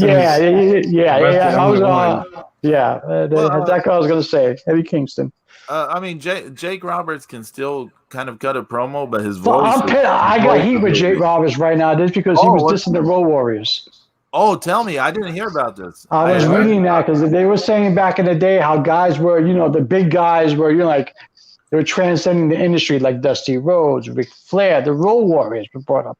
that guy I was going to say, Eddie Kingston. I mean, Jake Roberts can still kind of cut a promo, but his voice. I got heat with Jake Roberts right now just because he was dissing the Road Warriors. Oh, tell me. I didn't hear about this. I was reading that because they were saying back in the day how guys were, you know, the big guys were, you know, like they were transcending the industry like Dusty Rhodes, Ric Flair, the Road Warriors were brought up.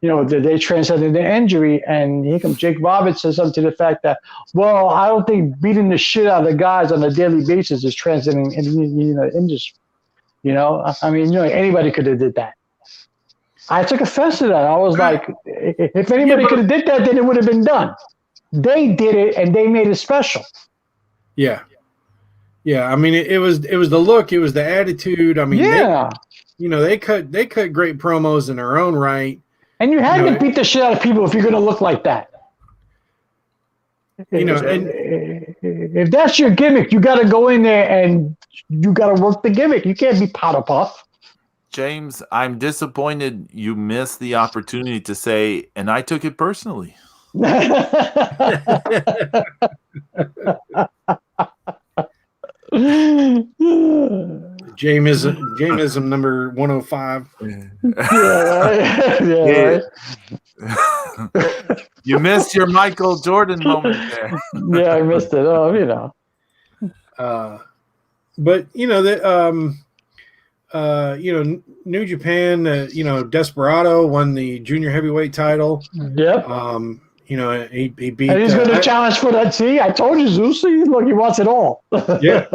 You know, they transcended the injury. And here comes Jake Roberts says something to the fact that, well, I don't think beating the shit out of the guys on a daily basis is transcending the industry. You know, I mean, you know, anybody could have did that. I took offense to that. I was like, if anybody could have did that, then it would have been done. They did it, and they made it special. Yeah, yeah. I mean, it was the look, it was the attitude. I mean, they cut great promos in their own right. And you had to beat the shit out of people if you're going to look like that. You know, and if that's your gimmick, you got to go in there and you got to work the gimmick. You can't be powder puff. James, I'm disappointed you missed the opportunity to say, and I took it personally. Jameism number 105. Yeah. You missed your Michael Jordan moment there. Yeah, I missed it. Oh, you know. But you know that New Japan, Desperado won the junior heavyweight title. Yep. He beat. And he's going to challenge for that. See, I told you, Zeus. Look, he wants it all. Yeah.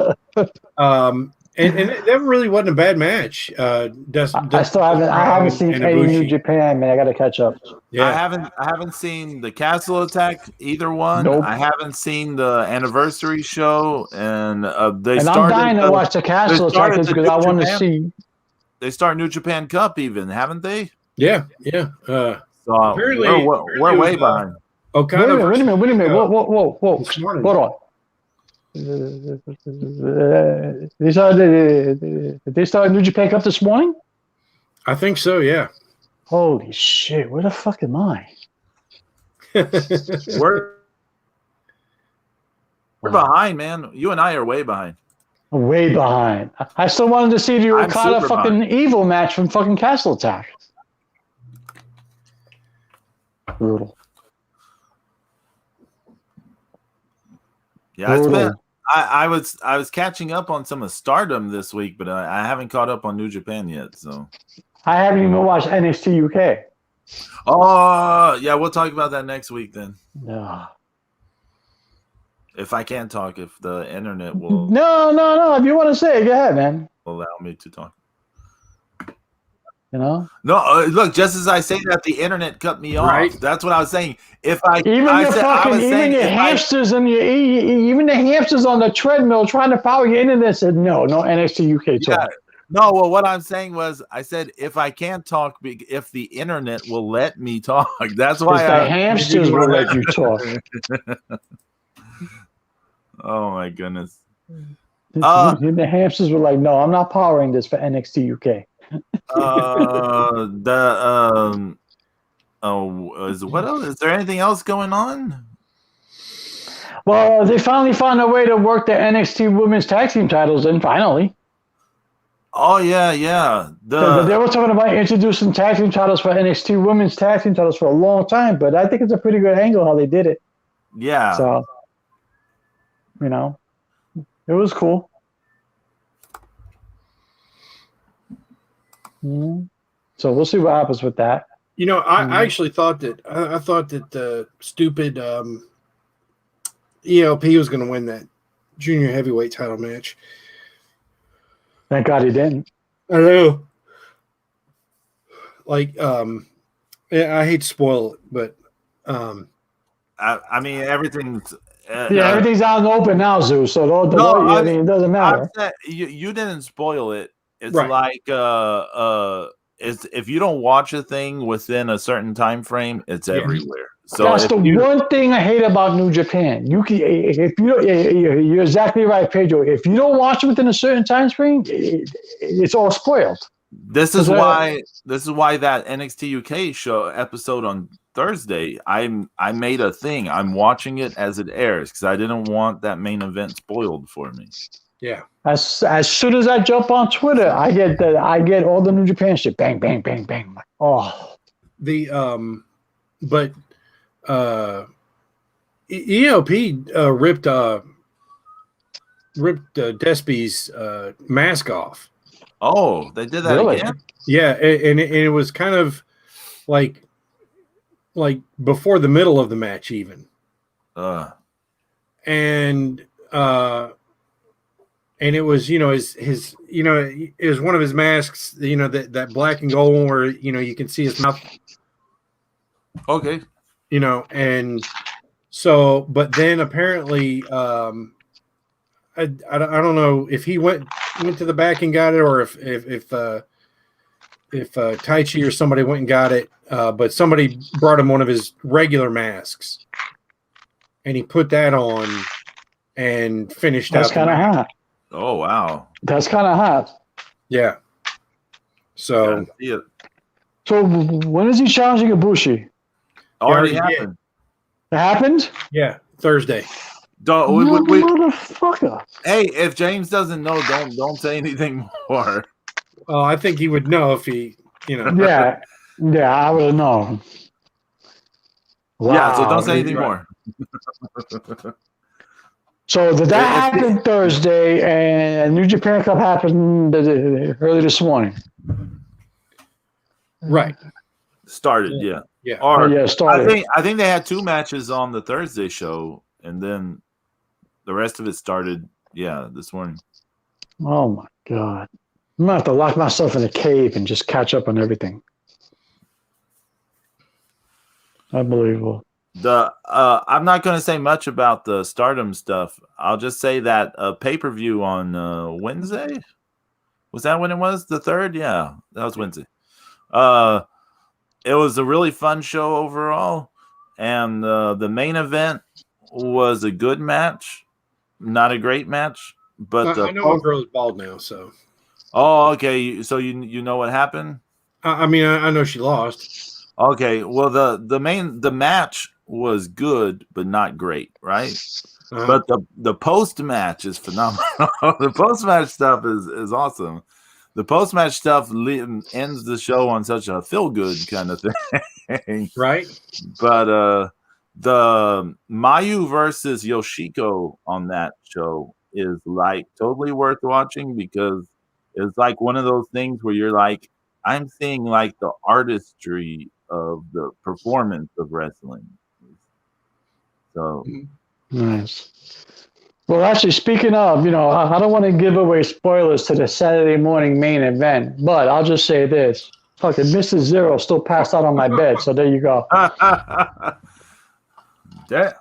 And that really wasn't a bad match. I haven't seen any New Japan, man. I got to catch up. Yeah. I haven't seen the Castle Attack, either one. Nope. I haven't seen the anniversary show, and I'm dying to watch the Castle Attack because I want to see. They start New Japan Cup, even, haven't they? Yeah. So we're way behind. Wait a minute. Whoa. Hold on. They started New Japan Cup this morning? I think so, yeah. Holy shit! Where the fuck am I? We're behind, man. You and I are way behind. Way behind. I still wanted to see the Okada fucking evil match from fucking Castle Attack. Brutal. Yeah, it's been. I was catching up on some of Stardom this week, but I haven't caught up on New Japan yet. So I haven't even watched NXT UK. Oh yeah, we'll talk about that next week then. No. If I can talk, if the internet will. No. If you want to say it, go ahead, man. Allow me to talk. You know? No, look. Just as I say that, the internet cut me off. Right. That's what I was saying. If I Even the hamsters on the treadmill trying to power your internet said no NXT UK talk. Yeah. No, well, what I'm saying was, I said if I can't talk, if the internet will let me talk. That's why the hamsters will let you talk. Oh my goodness. The hamsters were like, no, I'm not powering this for NXT UK. What else? Is there anything else going on? Well, they finally found a way to work the NXT Women's Tag Team titles in, finally. Oh, yeah. They were talking about introducing tag team titles for NXT Women's Tag Team titles for a long time, but I think it's a pretty good angle how they did it. Yeah. So, you know, it was cool. Mm-hmm. So we'll see what happens with that. You know, I actually thought that the stupid ELP was going to win that junior heavyweight title match. Thank God he didn't. I know. Like, I hate to spoil it, but I mean, everything's everything's out and open now, Zeus. So it doesn't matter. You didn't spoil it. It's right. Like it's if you don't watch a thing within a certain time frame, it's everywhere. So that's the one thing I hate about New Japan. You're exactly right, Pedro. If you don't watch it within a certain time frame, it's all spoiled. This is why that NXT UK show episode on Thursday, I made a thing. I'm watching it as it airs because I didn't want that main event spoiled for me. Yeah. As soon as I jump on Twitter, I get all the New Japan shit. Bang, bang, bang, bang. Oh. But ELP ripped Despy's mask off. Oh, they did that again? Yeah, and it was kind of like before the middle of the match even. And it was, his it was one of his masks, that black and gold where, you can see his mouth. Okay. And so, but then apparently, I don't know if he went to the back and got it, or if Taichi or somebody went and got it, but somebody brought him one of his regular masks, and he put that on and finished. That's kind of hot. Oh wow, that's kind of hot. Yeah. So. So when is he challenging Ibushi? Already happened. It happened? Yeah, Thursday. Motherfucker. Hey, if James doesn't know, don't say anything more. Oh, I think he would know if he, Yeah, I would have known. Wow. Yeah, so don't say anything more. So did that happen Thursday, and New Japan Cup happened early this morning? Right. Started, yeah. Yeah. Started. I think they had 2 matches on the Thursday show, and then the rest of it started, this morning. Oh my God. I'm gonna have to lock myself in a cave and just catch up on everything. Unbelievable. I'm not going to say much about the Stardom stuff. I'll just say that pay-per-view on Wednesday. Was that when it was? The 3rd? Yeah, that was Wednesday. It was a really fun show overall, and the main event was a good match, not a great match. But I know a girl is bald now, so. Oh, okay. So you know what happened? I mean, I know she lost. Okay, well the match was good but not great, right? But the post match is phenomenal. The post match stuff is awesome. The post match stuff ends the show on such a feel good kind of thing, right? But the Mayu versus Yoshiko on that show is like totally worth watching because it's like one of those things where you're like, I'm seeing like the artistry of the performance of wrestling. So nice. Well, actually, speaking of, I don't want to give away spoilers to the Saturday morning main event, but I'll just say this. Fucking Mrs. Zero still passed out on my bed, so there you go. Damn.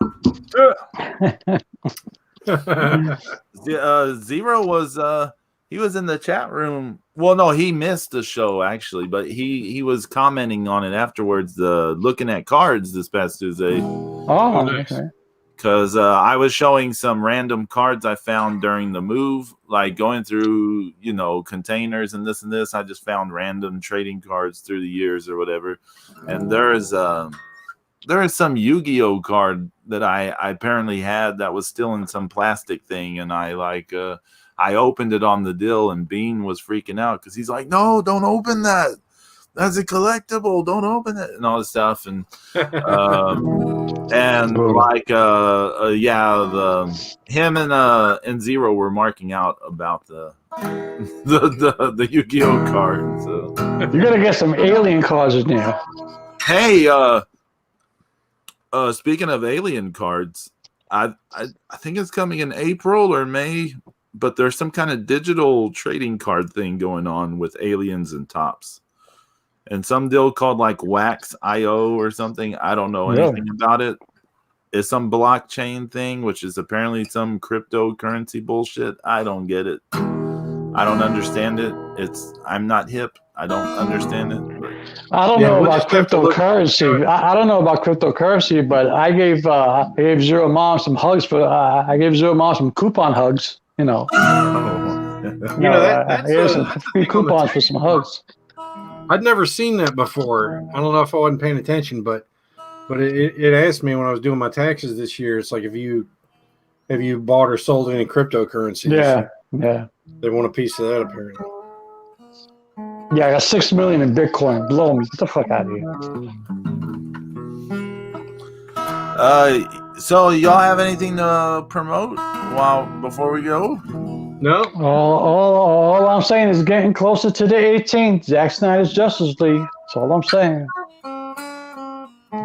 Zero was he was in the chat room. Well, no, he missed the show actually, but he was commenting on it afterwards, looking at cards this past Tuesday. Oh, okay. Because I was showing some random cards I found during the move, like going through, containers and this. I just found random trading cards through the years or whatever. And there is some Yu-Gi-Oh card that I apparently had that was still in some plastic thing. And I opened it on the deal and Bean was freaking out because he's like, no, don't open that. That's a collectible. Don't open it and all this stuff. And him and Zero were marking out about the Yu-Gi-Oh card. So you're gonna get some alien cards in there. Hey, speaking of alien cards, I think it's coming in April or May, but there's some kind of digital trading card thing going on with aliens and tops. And some deal called like Wax IO or something. I don't know anything about it. It's some blockchain thing, which is apparently some cryptocurrency bullshit. I don't get it. I don't understand it. I'm not hip. I don't understand it. I don't know about cryptocurrency. I don't know about cryptocurrency, but I gave Zero Mom some hugs I gave Zero Mom some coupon hugs. That's some free coupons for some hugs. I'd never seen that before. I don't know if I wasn't paying attention, but it asked me when I was doing my taxes this year. It's like, have you bought or sold any cryptocurrency? Yeah. They want a piece of that apparently. Yeah, I got 6 million in Bitcoin. Blow me. Get the fuck out of here. So y'all have anything to promote before we go? No. All I'm saying is getting closer to the 18th. Zack Snyder's Justice League. That's all I'm saying.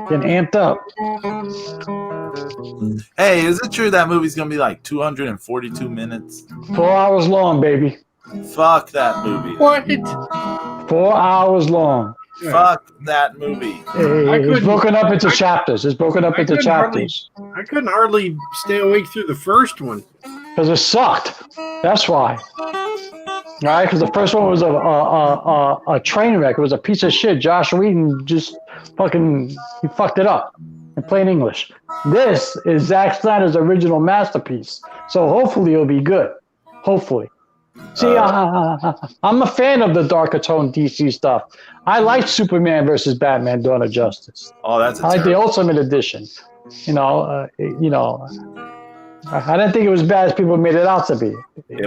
Getting amped up. Hey, is it true that movie's gonna be like 242 minutes? 4 hours long, baby. Fuck that movie. What? 4 hours long. Fuck that movie. It's broken up into chapters. I couldn't hardly stay awake through the first one. Because it sucked. That's why. Right? Because the first one was a train wreck. It was a piece of shit. Josh Whedon just he fucked it up in plain English. This is Zack Snyder's original masterpiece. So hopefully it'll be good. Hopefully. See, I'm a fan of the darker tone DC stuff. I like Superman versus Batman: Dawn of Justice. Oh, I like the Ultimate Edition. I didn't think it was bad as people made it out to be.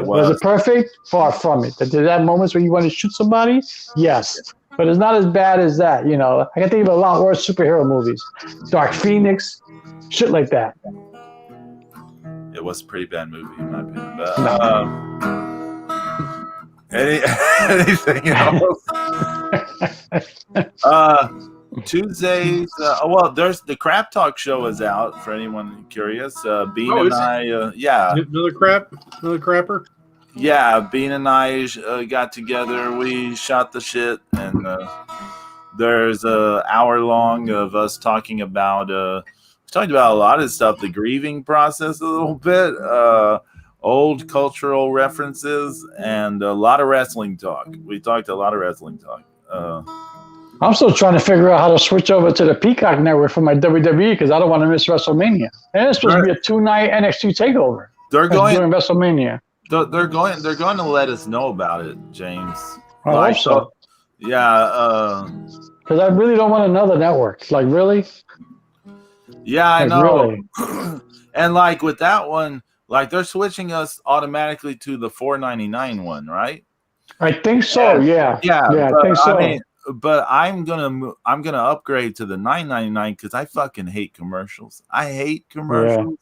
Was it perfect? Far from it. Did it have moments where you want to shoot somebody? Yes. But it's not as bad as that. I can think of a lot worse superhero movies. Dark Phoenix, shit like that. It was a pretty bad movie in my opinion. But, anything else? Tuesdays. There's the Crap Talk show is out for anyone curious. Bean and I, another crapper. Yeah, Bean and I got together. We shot the shit, and there's a hour long of us talking about. Talked about a lot of stuff, the grieving process a little bit, old cultural references, and a lot of wrestling talk. We talked a lot of wrestling talk. I'm still trying to figure out how to switch over to the Peacock network for my WWE because I don't want to miss WrestleMania. And it's supposed to be a 2-night NXT takeover. They're going during WrestleMania. They're going to let us know about it, James. I hope so. Yeah. Because I really don't want another network. Like, really? Yeah, I Like, know. really? And like with that one, like they're switching us automatically to the $4.99 one, right? I think so. Yeah. Yeah, I but think so. I mean, but I'm gonna upgrade to the $9.99 because I fucking hate commercials. I hate commercials,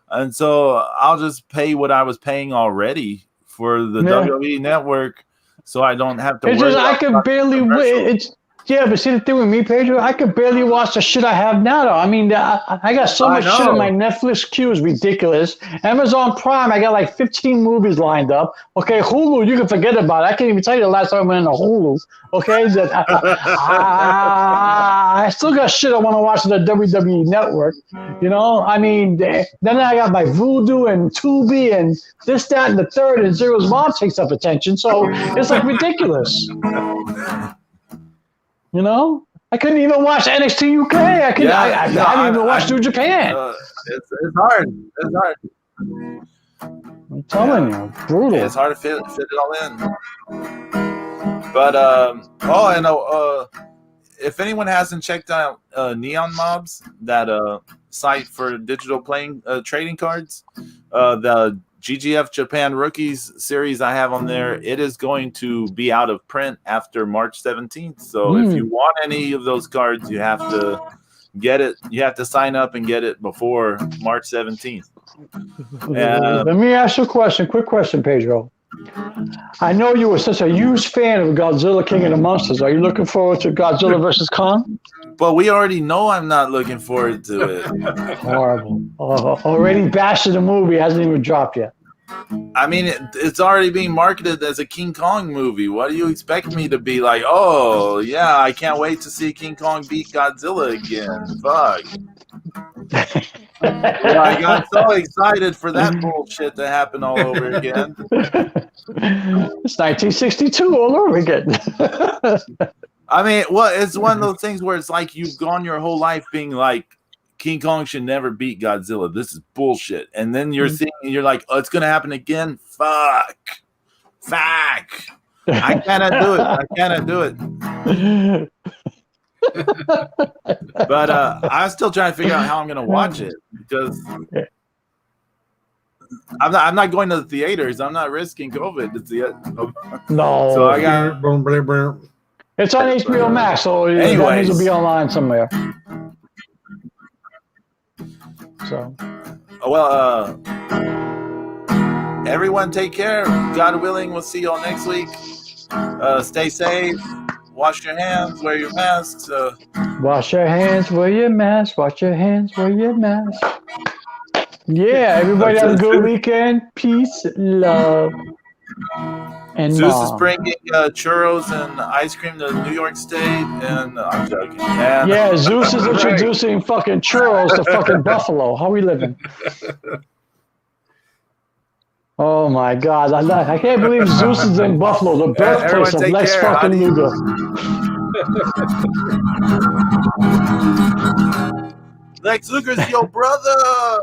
and so I'll just pay what I was paying already for the WWE network, so I don't have to. It's worry just I about can barely. But see the thing with me, Pedro, I could barely watch the shit I have now. Though I mean, I got so much shit in my Netflix queue is ridiculous. Amazon Prime, I got like 15 movies lined up. Okay, Hulu, you can forget about it. I can't even tell you the last time I went into Hulu. Okay, I still got shit I want to watch on the WWE Network. You know, I mean, then I got my Vudu and Tubi and this, that, and the third, and Zero's mom takes up attention. So it's like ridiculous. You know, I couldn't even watch NXT UK. I didn't even watch New Japan. It's hard. It's hard. I'm telling you, brutal. It's hard to fit it all in. But if anyone hasn't checked out Neon Mobs, that site for digital playing trading cards, the GGF Japan Rookies series I have on there, it is going to be out of print after March 17th. So if you want any of those cards, you have to get it. You have to sign up and get it before March 17th. Let me ask you a question. Quick question, Pedro. I know you were such a huge fan of Godzilla King of the Monsters. Are you looking forward to Godzilla vs. Kong? But we already know I'm not looking forward to it. Horrible. Already bashing the movie. Hasn't even dropped yet. I mean, it's already being marketed as a King Kong movie. What do you expect me to be like? Oh, yeah, I can't wait to see King Kong beat Godzilla again. Fuck. I got so excited for that bullshit to happen all over again. It's 1962 all over again. I mean, well, it's one of those things where it's like you've gone your whole life being like, King Kong should never beat Godzilla. This is bullshit. And then you're seeing, and you're like, oh, it's going to happen again? Fuck. I cannot do it. But I'm still trying to figure out how I'm going to watch it because I'm not going to the theaters. I'm not risking COVID to see it. No. So I got. It's on HBO Max, so it needs to be online somewhere. So, well, everyone take care. God willing, we'll see you all next week. Stay safe. Wash your hands. Wear your masks. Wash your hands. Wear your mask. Wash your hands. Wear your mask. Yeah, everybody have a good weekend. Peace, love, and Zeus mom. is bringing churros and ice cream to New York State, and I'm joking. Yeah, Zeus is introducing fucking churros to fucking Buffalo. How we living? Oh my God, I can't believe Zeus is in Buffalo, the birthplace of Lex fucking Luger. Lex Luger's your brother.